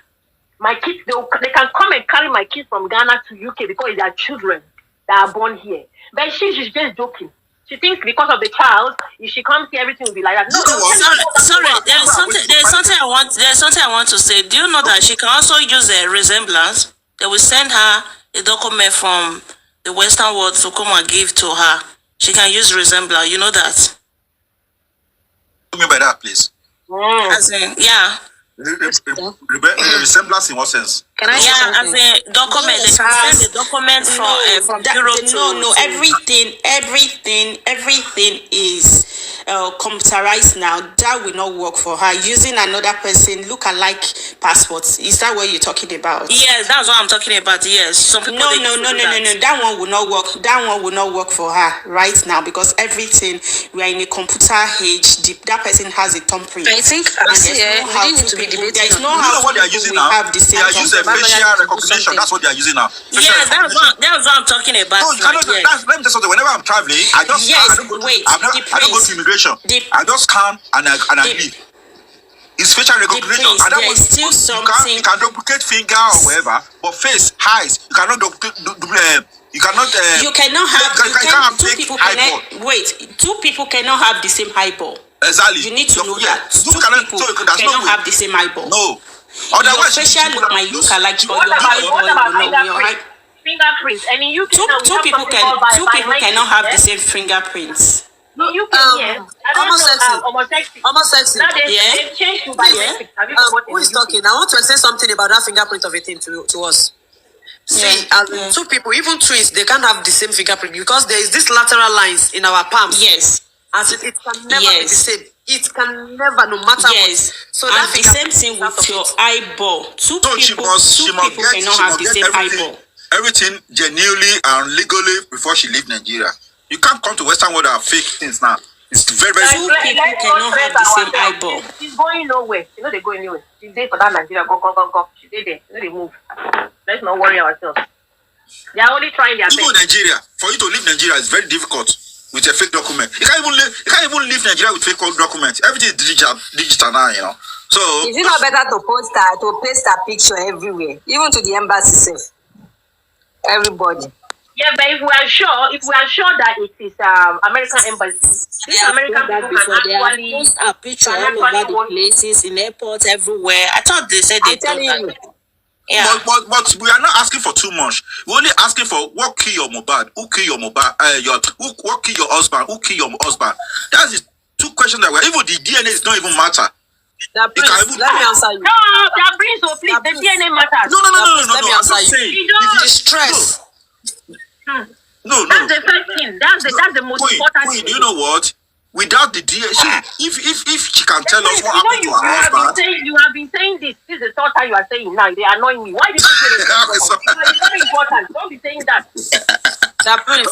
my kids, they can come and carry my kids from Ghana to UK because they are children that are born here. But she's just joking. She thinks because of the child, if she comes here, everything will be like that. No, sorry. There's something I want to say. Do you know that she can also use a resemblance? They will send her a document from the Western world to come and give to her. She can use resemblance. You know that? What do you mean by that, please? As in, yeah. Resemblance in what sense? Can I as a document, they can send the document from Europe to... No, everything is computerized now. That will not work for her. Using another person look-alike passports. Is that what you're talking about? Yes, that's what I'm talking about. Yes. Some people no. That one will not work. That one will not work for her right now because everything, we are in a computer age. That person has a thumbprint. I think we need to be debating. There's no how what they are using now. They are using facial recognition. That's what they are using now. Yeah, that's what I'm talking about. No, let me tell you something. Whenever I'm traveling, I don't go to immigration. I just come and I leave. It's facial recognition. There is still something. You can duplicate finger or whatever, but face, eyes, you cannot duplicate. You cannot have two people two people cannot have the same eyeball. Exactly. You need to know that. Two people cannot have the same eyeball. No. Otherwise, your facial look might look alike, but your eyeball fingerprints. And in UK, two people cannot have the same fingerprints. No, you can, yes. Almost sexy. Now they've changed to biometrics. Who is talking? I want to say something about that fingerprint of a thing to us. See, two people, even twins, they can't have the same fingerprint because there is this lateral lines in our palms. Yes. As it can never be the same. It can never, no matter what. So and the same thing with your eyeball. Two people cannot have the same eyeball. Everything genuinely and legally before she leave Nigeria. You can't come to Western world and fake things now. It's very, very Two people cannot have the same eyeball. She's going nowhere. You know they're going nowhere. She's there for that Nigeria. Go. She's there. You know they move. Let's not worry ourselves. They are only trying their best. Even Nigeria, for you to leave Nigeria is very difficult with a fake document. You can't even leave Nigeria with fake documents. Everything is digital now, you know. So is it not better to paste a picture everywhere, even to the embassy safe? Everybody. Yeah, but if we are sure that it is American embassy, these American people can actually post a picture all over the places, in airports, everywhere. I thought they said they told that. Yeah. But we are not asking for too much. We're only asking for what kill your Mohbad, who kill your Mohbad, what kill your husband, who kill your husband. That's the two questions that even the DNA is not even matter. Let me answer you. No, that brings so please. The DNA matters. No. Let me answer you. The stress. No. That's the first thing. That's the most important thing. You know what? Without the DNA, if she can tell us what happened to her husband. You have been saying this. This is the third time you are saying now. They annoy me. Why did you say this? It's very important. Don't be saying that. That Prince.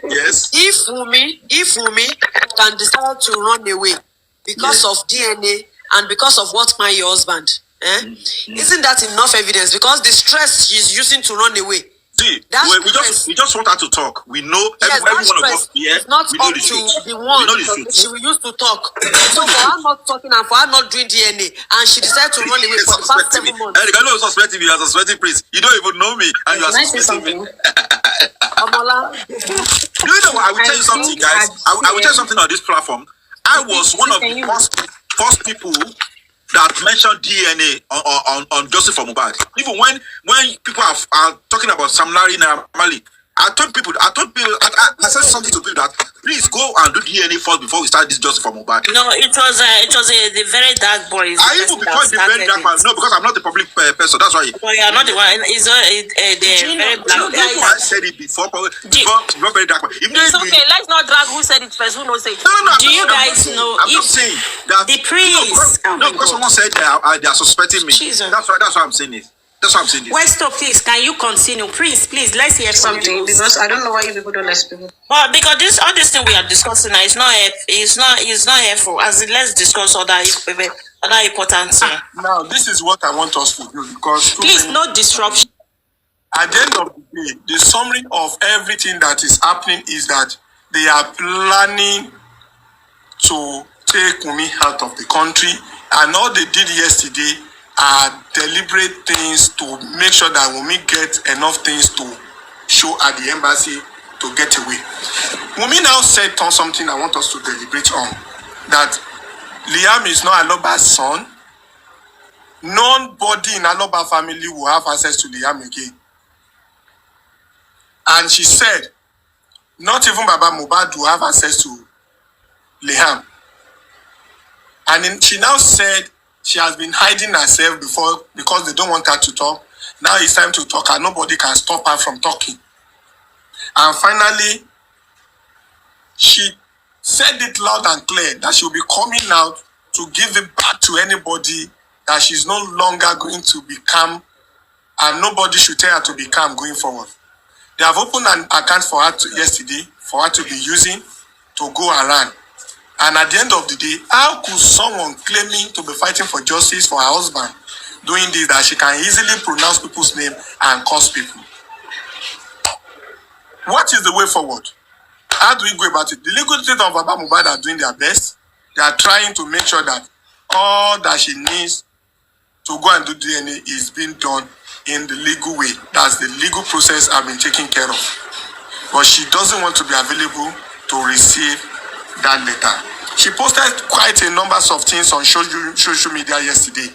Yes. If Wunmi can decide to run away because of DNA and because of what my husband, isn't that enough evidence? Because the stress she's using to run away. See, we just want her to talk. We know every one of us here. It's not up to the one she will use to talk. So for her not talking and for her not doing DNA, and she decided to run away for the past 7 months. Eric, I know you're suspecting me as a suspecting priest. You don't even know me, and you are suspecting me. Do you know what? I will tell you something, guys. I will tell you something on this platform. I was one of the first people that mentioned DNA on Joseph Mohbad. Even when people are talking about Sam Larry Mali, I said something to people that please go and do DNA first before we start this Joseph Mohbad. No, it was the very dark boy. I even before the very dark man. No, because I'm not a public person. That's why. Well, you are not the one. It's the very black guy. I said it before not very dark man. It's okay. Let's not drag who said it first. Who knows it? No. Do you guys know? I'm not saying that the priest. No, because someone said they are suspecting me. Jesus. That's why I'm saying it. That's what I'm saying. Wait, stop, please. Can you continue, please? Let's hear something because I don't know why you people don't let people. Well, because all this thing we are discussing now is not helpful. As in, let's discuss other important things. Now, this is what I want us to do because please, no disruption. At the end of the day, the summary of everything that is happening is that they are planning to take Wunmi out of the country, and all they did yesterday are deliberate things to make sure that Wunmi gets enough things to show at the embassy to get away. Wunmi now said on something I want us to deliberate on, that Liam is not Aloba's son. Nobody in Aloba family will have access to Liam again. And she said, not even Baba Mohbad will have access to Liam. And then she now said she has been hiding herself before because they don't want her to talk. Now it's time to talk and nobody can stop her from talking. And finally, she said it loud and clear that she will be coming out to give it back to anybody, that she's no longer going to become, and nobody should tell her to become going forward. They have opened an account for her yesterday for her to be using to go around. And at the end of the day, how could someone claiming to be fighting for justice for her husband doing this, that she can easily pronounce people's name and curse people? What is the way forward? How do we go about it? The legal team of Baba Mohbad are doing their best. They are trying to make sure that all that she needs to go and do DNA is being done in the legal way. That's the legal process I've been taken care of. But she doesn't want to be available to receive that letter. She posted quite a number of things on social media yesterday.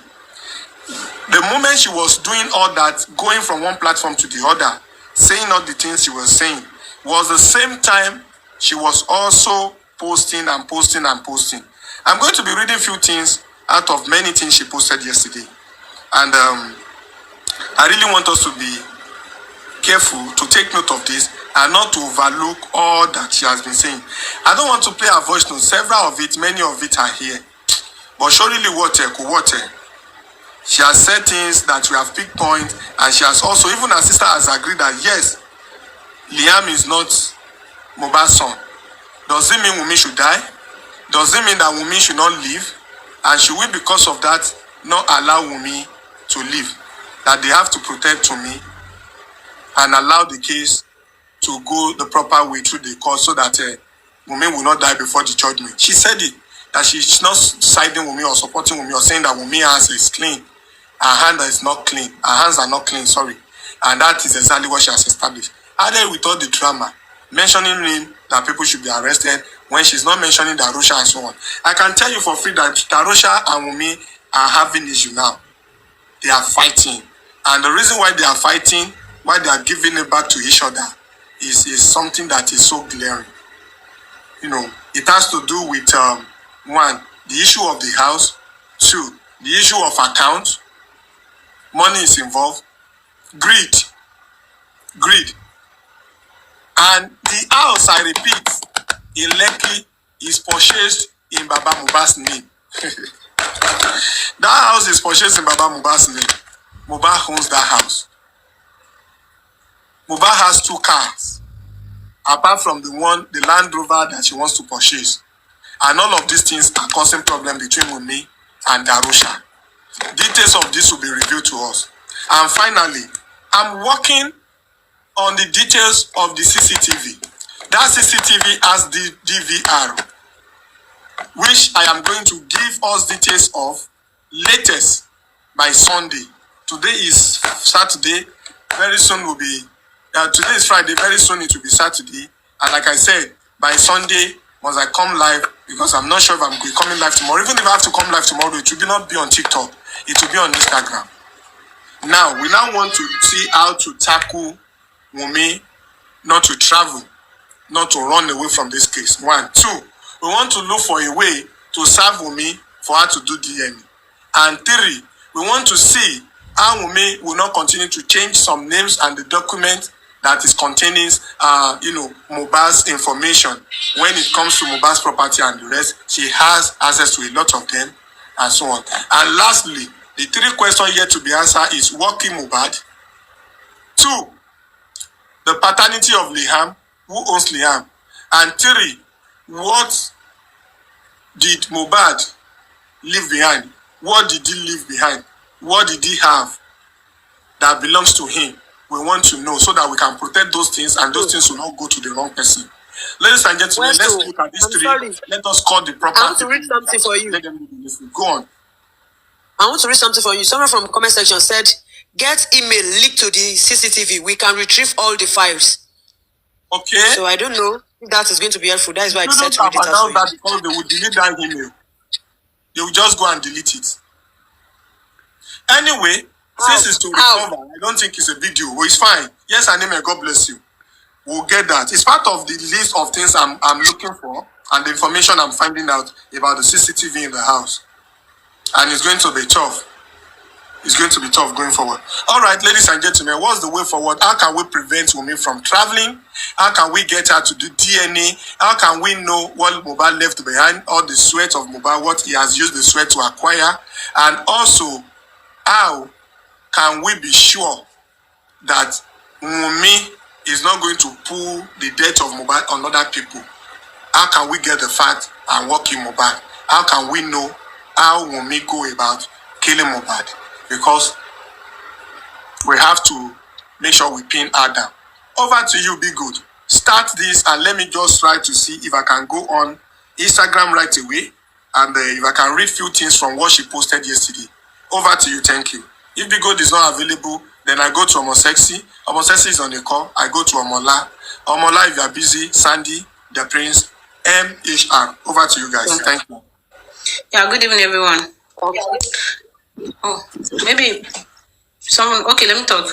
The moment she was doing all that, going from one platform to the other, saying all the things she was saying, was the same time she was also posting and posting and posting. I'm going to be reading a few things out of many things she posted yesterday. And I really want us to be careful to take note of this and not to overlook all that she has been saying. I don't want to play her voice notes. Several of it, many of it are here. But surely she has said things that we have picked points, and she has also, even her sister has agreed that yes, Liam is not Mohbad's son. Does it mean Wunmi should die? Does it mean that Wunmi should not live? And should we, because of that, not allow Wunmi to live? That they have to protect Wunmi and allow the case to go the proper way through the court so that Wunmi will not die before the judgment. She said it, that she's not siding Wunmi or supporting Wunmi or saying that Wunmi's hands is clean. Her hand is not clean. Her hands are not clean, sorry. And that is exactly what she has established. Added with all the drama, mentioning that people should be arrested when she's not mentioning Darusha and so on. I can tell you for free that Darusha and Wunmi are having issue now. They are fighting. And the reason why they are fighting, why they are giving it back to each other, is something that is so glaring. You know, it has to do with, one, the issue of the house. Two, the issue of account. Money is involved. Greed. And the house, I repeat, in Lekki is purchased in Baba Mohbad's name. That house is purchased in Baba Mohbad's name. Mohbad owns that house. Mohbad has 2 cars, apart from the Land Rover that she wants to purchase. And all of these things are causing problem between Wunmi and Darusha. Details of this will be revealed to us. And finally, I'm working on the details of the CCTV. That CCTV has the DVR, which I am going to give us details of latest by Sunday. Today is Saturday. Very soon will be, today is Friday. Very soon it will be Saturday. And like I said, by Sunday, once I come live, because I'm not sure if I'm coming live tomorrow. Even if I have to come live tomorrow, it will not be on TikTok. It will be on Instagram. Now, we now want to see how to tackle Wunmi, not to travel, not to run away from this case. 1. 2, we want to look for a way to serve Wunmi for her to do DNA. And 3, we want to see how Wunmi will not continue to change some names and the document that is containing, Mohbad's information. When it comes to Mohbad's property and the rest, she has access to a lot of them, and so on. And lastly, the 3 questions yet to be answered is working Mohbad. 2, the paternity of Liam, who owns Liam. And 3, what did Mohbad leave behind? What did he leave behind? What did he have that belongs to him? We want to know so that we can protect those things and those things will not go to the wrong person. Ladies and gentlemen, let's look at this 3. Let us call the proper. I want to read something for you. Let them listen. Go on. I want to read something for you. Someone from the comment section said, get email leaked to the CCTV. We can retrieve all the files. Okay. So I don't know if that is going to be helpful. That is why I decided to read it as well. Because they will delete that email. They will just go and delete it. Anyway, since it's to recover, I don't think it's a big deal. It's fine. Yes, Anime, God bless you. We'll get that. It's part of the list of things I'm looking for and the information I'm finding out about the CCTV in the house. And it's going to be tough. It's going to be tough going forward. All right, ladies and gentlemen, what's the way forward? How can we prevent Wunmi from traveling? How can we get her to do DNA? How can we know what Mohbad left behind, all the sweat of Mohbad, what he has used the sweat to acquire? And also, how can we be sure that Wunmi is not going to pull the death of Mohbad on other people? How can we get the fact and work in Mohbad? How can we know how Wunmi go about killing Mohbad? Because we have to make sure we pin her down. Over to you, Be Good. Start this and let me just try to see if I can go on Instagram right away and if I can read few things from what she posted yesterday. Over to you, thank you. If Be Good is not available, then I go to Omosexy. Omosexy is on the call. I go to Omola. Omola, if you are busy, Sandy, the Prince, MHR. Over to you guys. Thank you. Yeah, good evening, everyone. Oh, maybe someone. Okay, let me talk.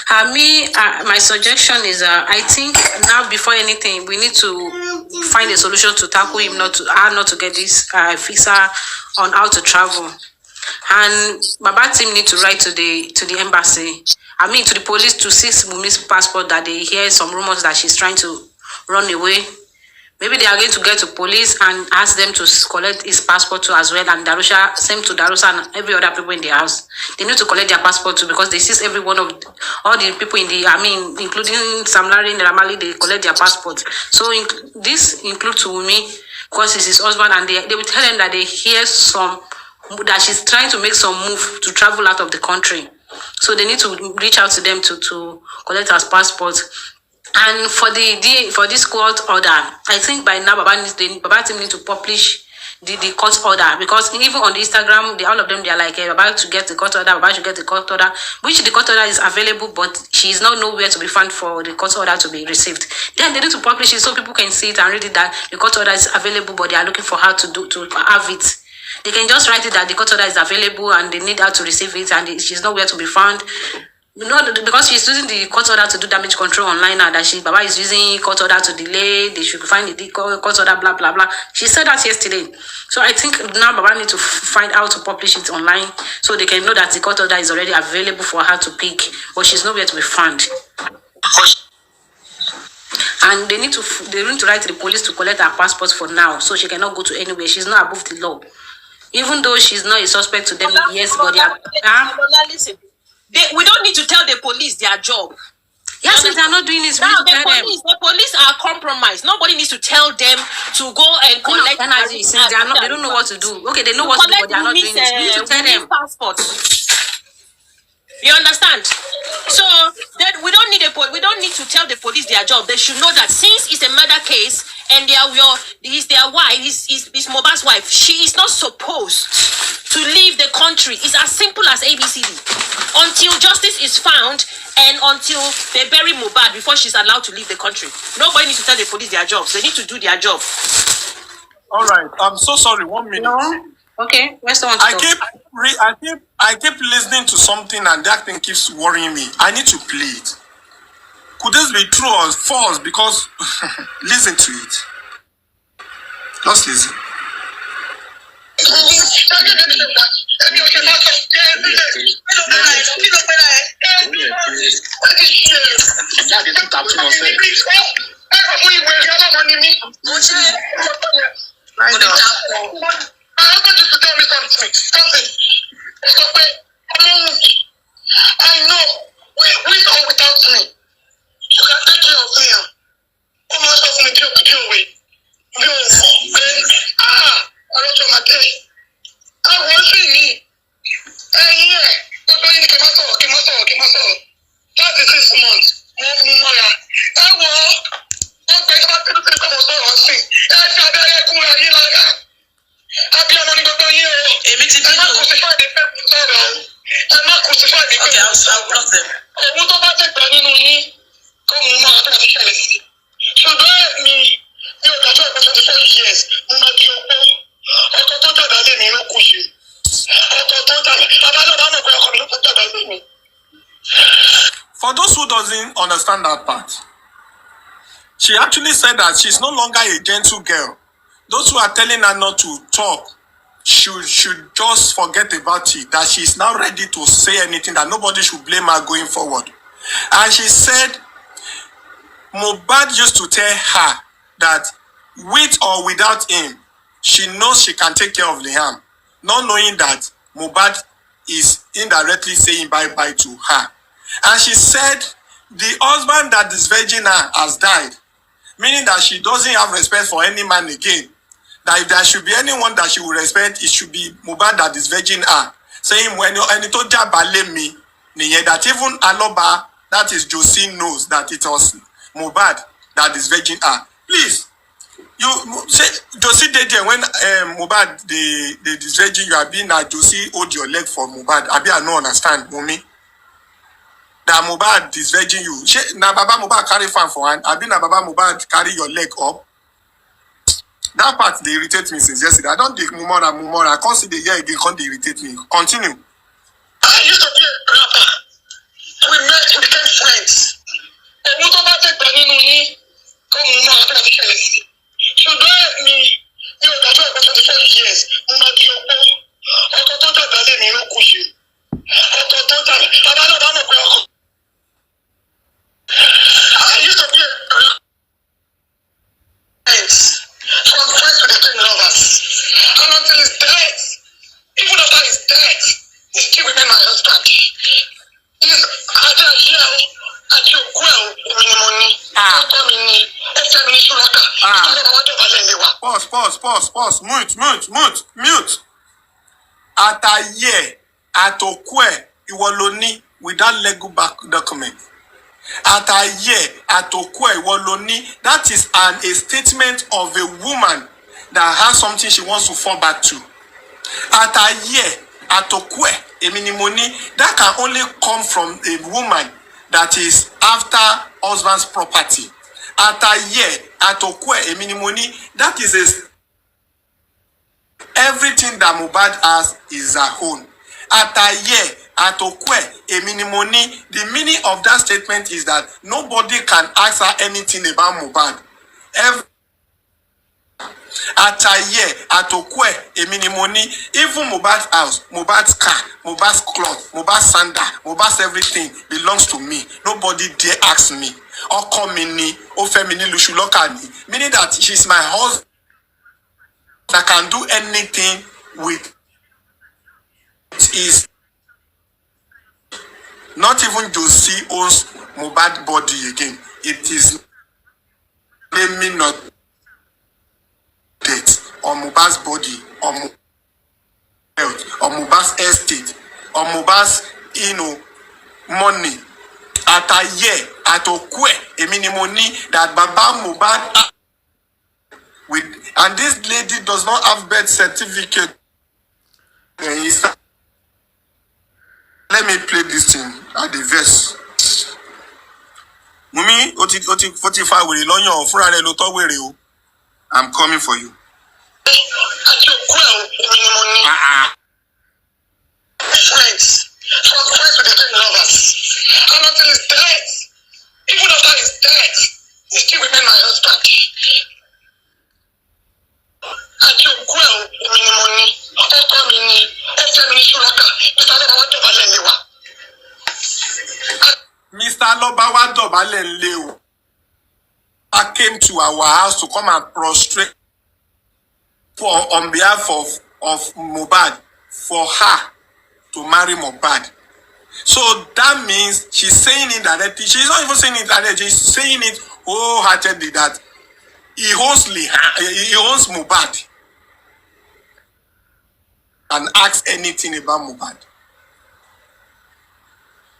My suggestion is, I think now before anything, we need to find a solution to tackle him, not to get this visa on how to travel. And Baba team need to write to the embassy. I mean, to the police to seize Wunmi's passport that they hear some rumors that she's trying to run away. Maybe they are going to get to police and ask them to collect his passport too as well. And Darusha, same to Darusha and every other people in the house. They need to collect their passport too because they seize every one of all the people in the, including Sam Larry and Ramali, they collect their passport. So this includes Wunmi because he's his husband, and they will tell them that they hear that she's trying to make some move to travel out of the country. So they need to reach out to them to collect her passport. And for this court order, I think by now Baba team need to publish the court order, because even on the Instagram, all of them, they are like about to get the court order, about to get the court order, which the court order is available, but she is not nowhere to be found for the court order to be received. Then they need to publish it so people can see it and read it that the court order is available, but they are looking for her to have it. They can just write it that the court order is available and they need her to receive it, and she's nowhere to be found. No, because she's using the court order to do damage control online now, that Baba is using court order to delay, they should find the court order, blah, blah, blah. She said that yesterday. So I think now Baba need to find out to publish it online so they can know that the court order is already available for her to pick, but she's nowhere to be found. And they need to write to the police to collect her passport for now, so she cannot go to anywhere. She's not above the law. Even though she's not a suspect to them, yes, but they are... Listen. We don't need to tell the police their job. Yes, if they're not doing this, now the police are compromised. Nobody needs to tell them to go and collect energy. Since they don't know what to do. Okay, they know what to do, but they are not doing this. We need to tell them. Passport. You understand? So that we don't need to tell the police their job. They should know that since it's a murder case and he's their wife, he's Mohbad's wife, she is not supposed to leave the country. It's as simple as ABCD. Until justice is found and until they bury Mohbad before she's allowed to leave the country. Nobody needs to tell the police their jobs. They need to do their job. All right. I'm so sorry. 1 minute. No. Okay. Where's the one? I keep listening to something and that thing keeps worrying me. I need to play it. Could this be true or false? Because listen to it. Just listen. I know we come without me. You can take care of them. Come on, stop me, deal with. I don't know my day. I want to see me. That is 6 months. I walk. Okay, I'll block them. For those who doesn't understand that part, she actually said that she's no longer a gentle girl. Those who are telling her not to talk should just forget about it, that she's now ready to say anything, that nobody should blame her going forward. And she said Mohbad used to tell her that with or without him, she knows she can take care of Liam, not knowing that Mohbad is indirectly saying bye-bye to her. And she said the husband that is virgin her has died, meaning that she doesn't have respect for any man again. That if there should be anyone that she will respect, it should be Mohbad that is virgin her. Saying when any to jabale me, that even Aloba, that is Josie, knows that it was Mohbad that is virgin her. Please, you say Josie did when Mohbad the is virgin, you are being that Josie hold your leg for Mohbad. I don't understand, Wunmi. That Mohbad is virgin you. Na Baba Mohbad carry fan for hand. I been na Baba Mohbad carry your leg up. That part they irritate me since yesterday. I don't think Mumora. I can't see the year again. Can't they irritate me? Continue. I used to be a rapper. We met, we became friends. And what about the Banini? Come on, I can't tell you. So that me, you know, that's why for 24 years, Muma Diopo, I thought that they didn't know you. I used to be a friends. From friends to became lovers. And until his death, even after his death, he still remain my husband. He's Pause. Mute. Ataye, atokwe, iwoloni without legal back document. Ataye, atokwe, iwoloni. That is a statement of a woman that has something she wants to fall back to. At a year, at Okwe, a minimoni, that can only come from a woman that is after husband's property. At a year, at Okwe, a minimoni, that is everything that Mohbad has is her own. At a year, at Okwe, a minimoni, the meaning of that statement is that nobody can ask her anything about Mohbad. At a year, at Okwe, a minimoni, even Mohbad's house, Mohbad's car, Mohbad's cloth, Mohbad's sandal, Mohbad's everything belongs to me. Nobody dare ask me. Or call me, or femini lushulokani. Meaning that she's my husband that can do anything with is not even Josie owns Mohbad body again. It is me not death or Mohbad's body or health or Mohbad's estate or Mohbad's money. At a year, at Okwe, a minimoni that Baba Mohbad with, and this lady does not have birth certificate. Let me play this thing at the verse. Wunmi, oti 45 wèrè lọ́yàn fúnra rẹ̀ ló tọ́ wèrè o. I'm coming for you. Friends. From friends we became lovers. And until his death, even after his death, he still remain my husband. Mr. Lobawa Dobale Leo. I came to our house to come and prostrate on behalf of Mohbad for her to marry Mohbad. So that means she's saying it directly. She's not even saying it directly. She's saying it wholeheartedly that he owns Mohbad and asks anything about Mohbad.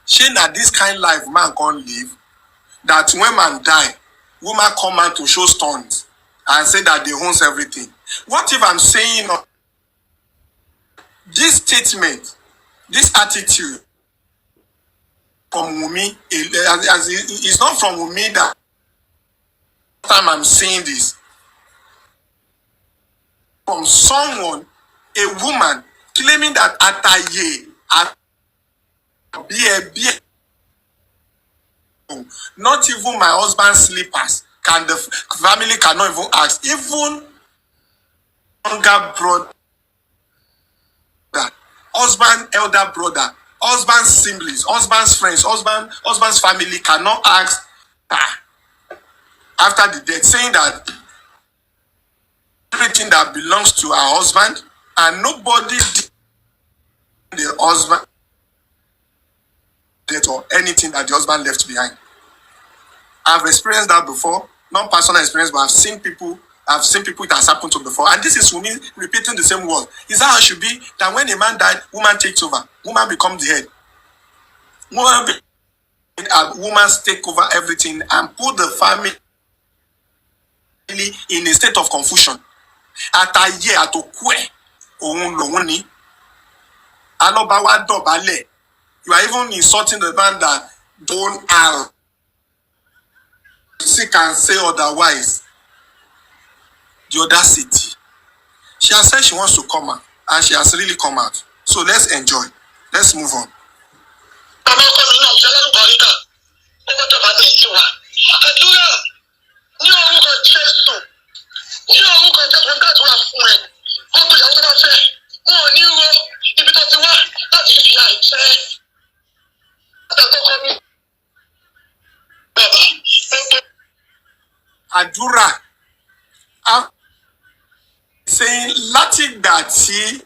She that this kind of life man can't live, that when man die, woman come out to show stones and say that they owns everything. What if I'm saying this statement, this attitude from Wunmi, as it's not from Wunmi that time I'm saying this, from someone, a woman claiming that at a year, not even my husband's slippers can the family cannot even ask. Even younger brother, husband, elder brother, husband's siblings, husband's friends, husband's family cannot ask after the death, saying that everything that belongs to our husband and nobody did the husband death or anything that the husband left behind. I've experienced that before, not personal experience, but I've seen people it has happened to before. And this is Wunmi repeating the same word. Is that how it should be? That when a man died, woman takes over. Woman becomes the head. Woman take over everything and put the family in a state of confusion. At a year, at Okwe, Alobawa Dobale. You are even insulting the man that don't have. She can say otherwise. The audacity. She has said she wants to come out, and she has really come out. So let's enjoy. Let's move on. Adura saying Latin Gati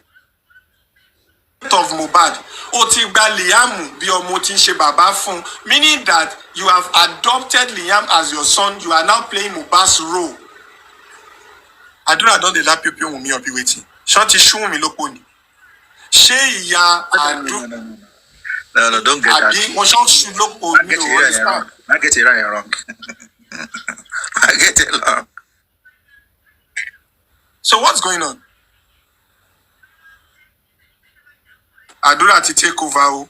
of Mohbad, Otigba Liam bí ọmọ tí ń ṣe bàbá fún, meaning that you have adopted Liam as your son, you are now playing Mohbad's role. Adura don dey lap people Wunmi or be waiting. Short issue Wunmi lóko ni. Ṣé ìyá Adu? No, don't get that. I get it wrong. I get it wrong. So So what's going on? Àdúrà ti take over o.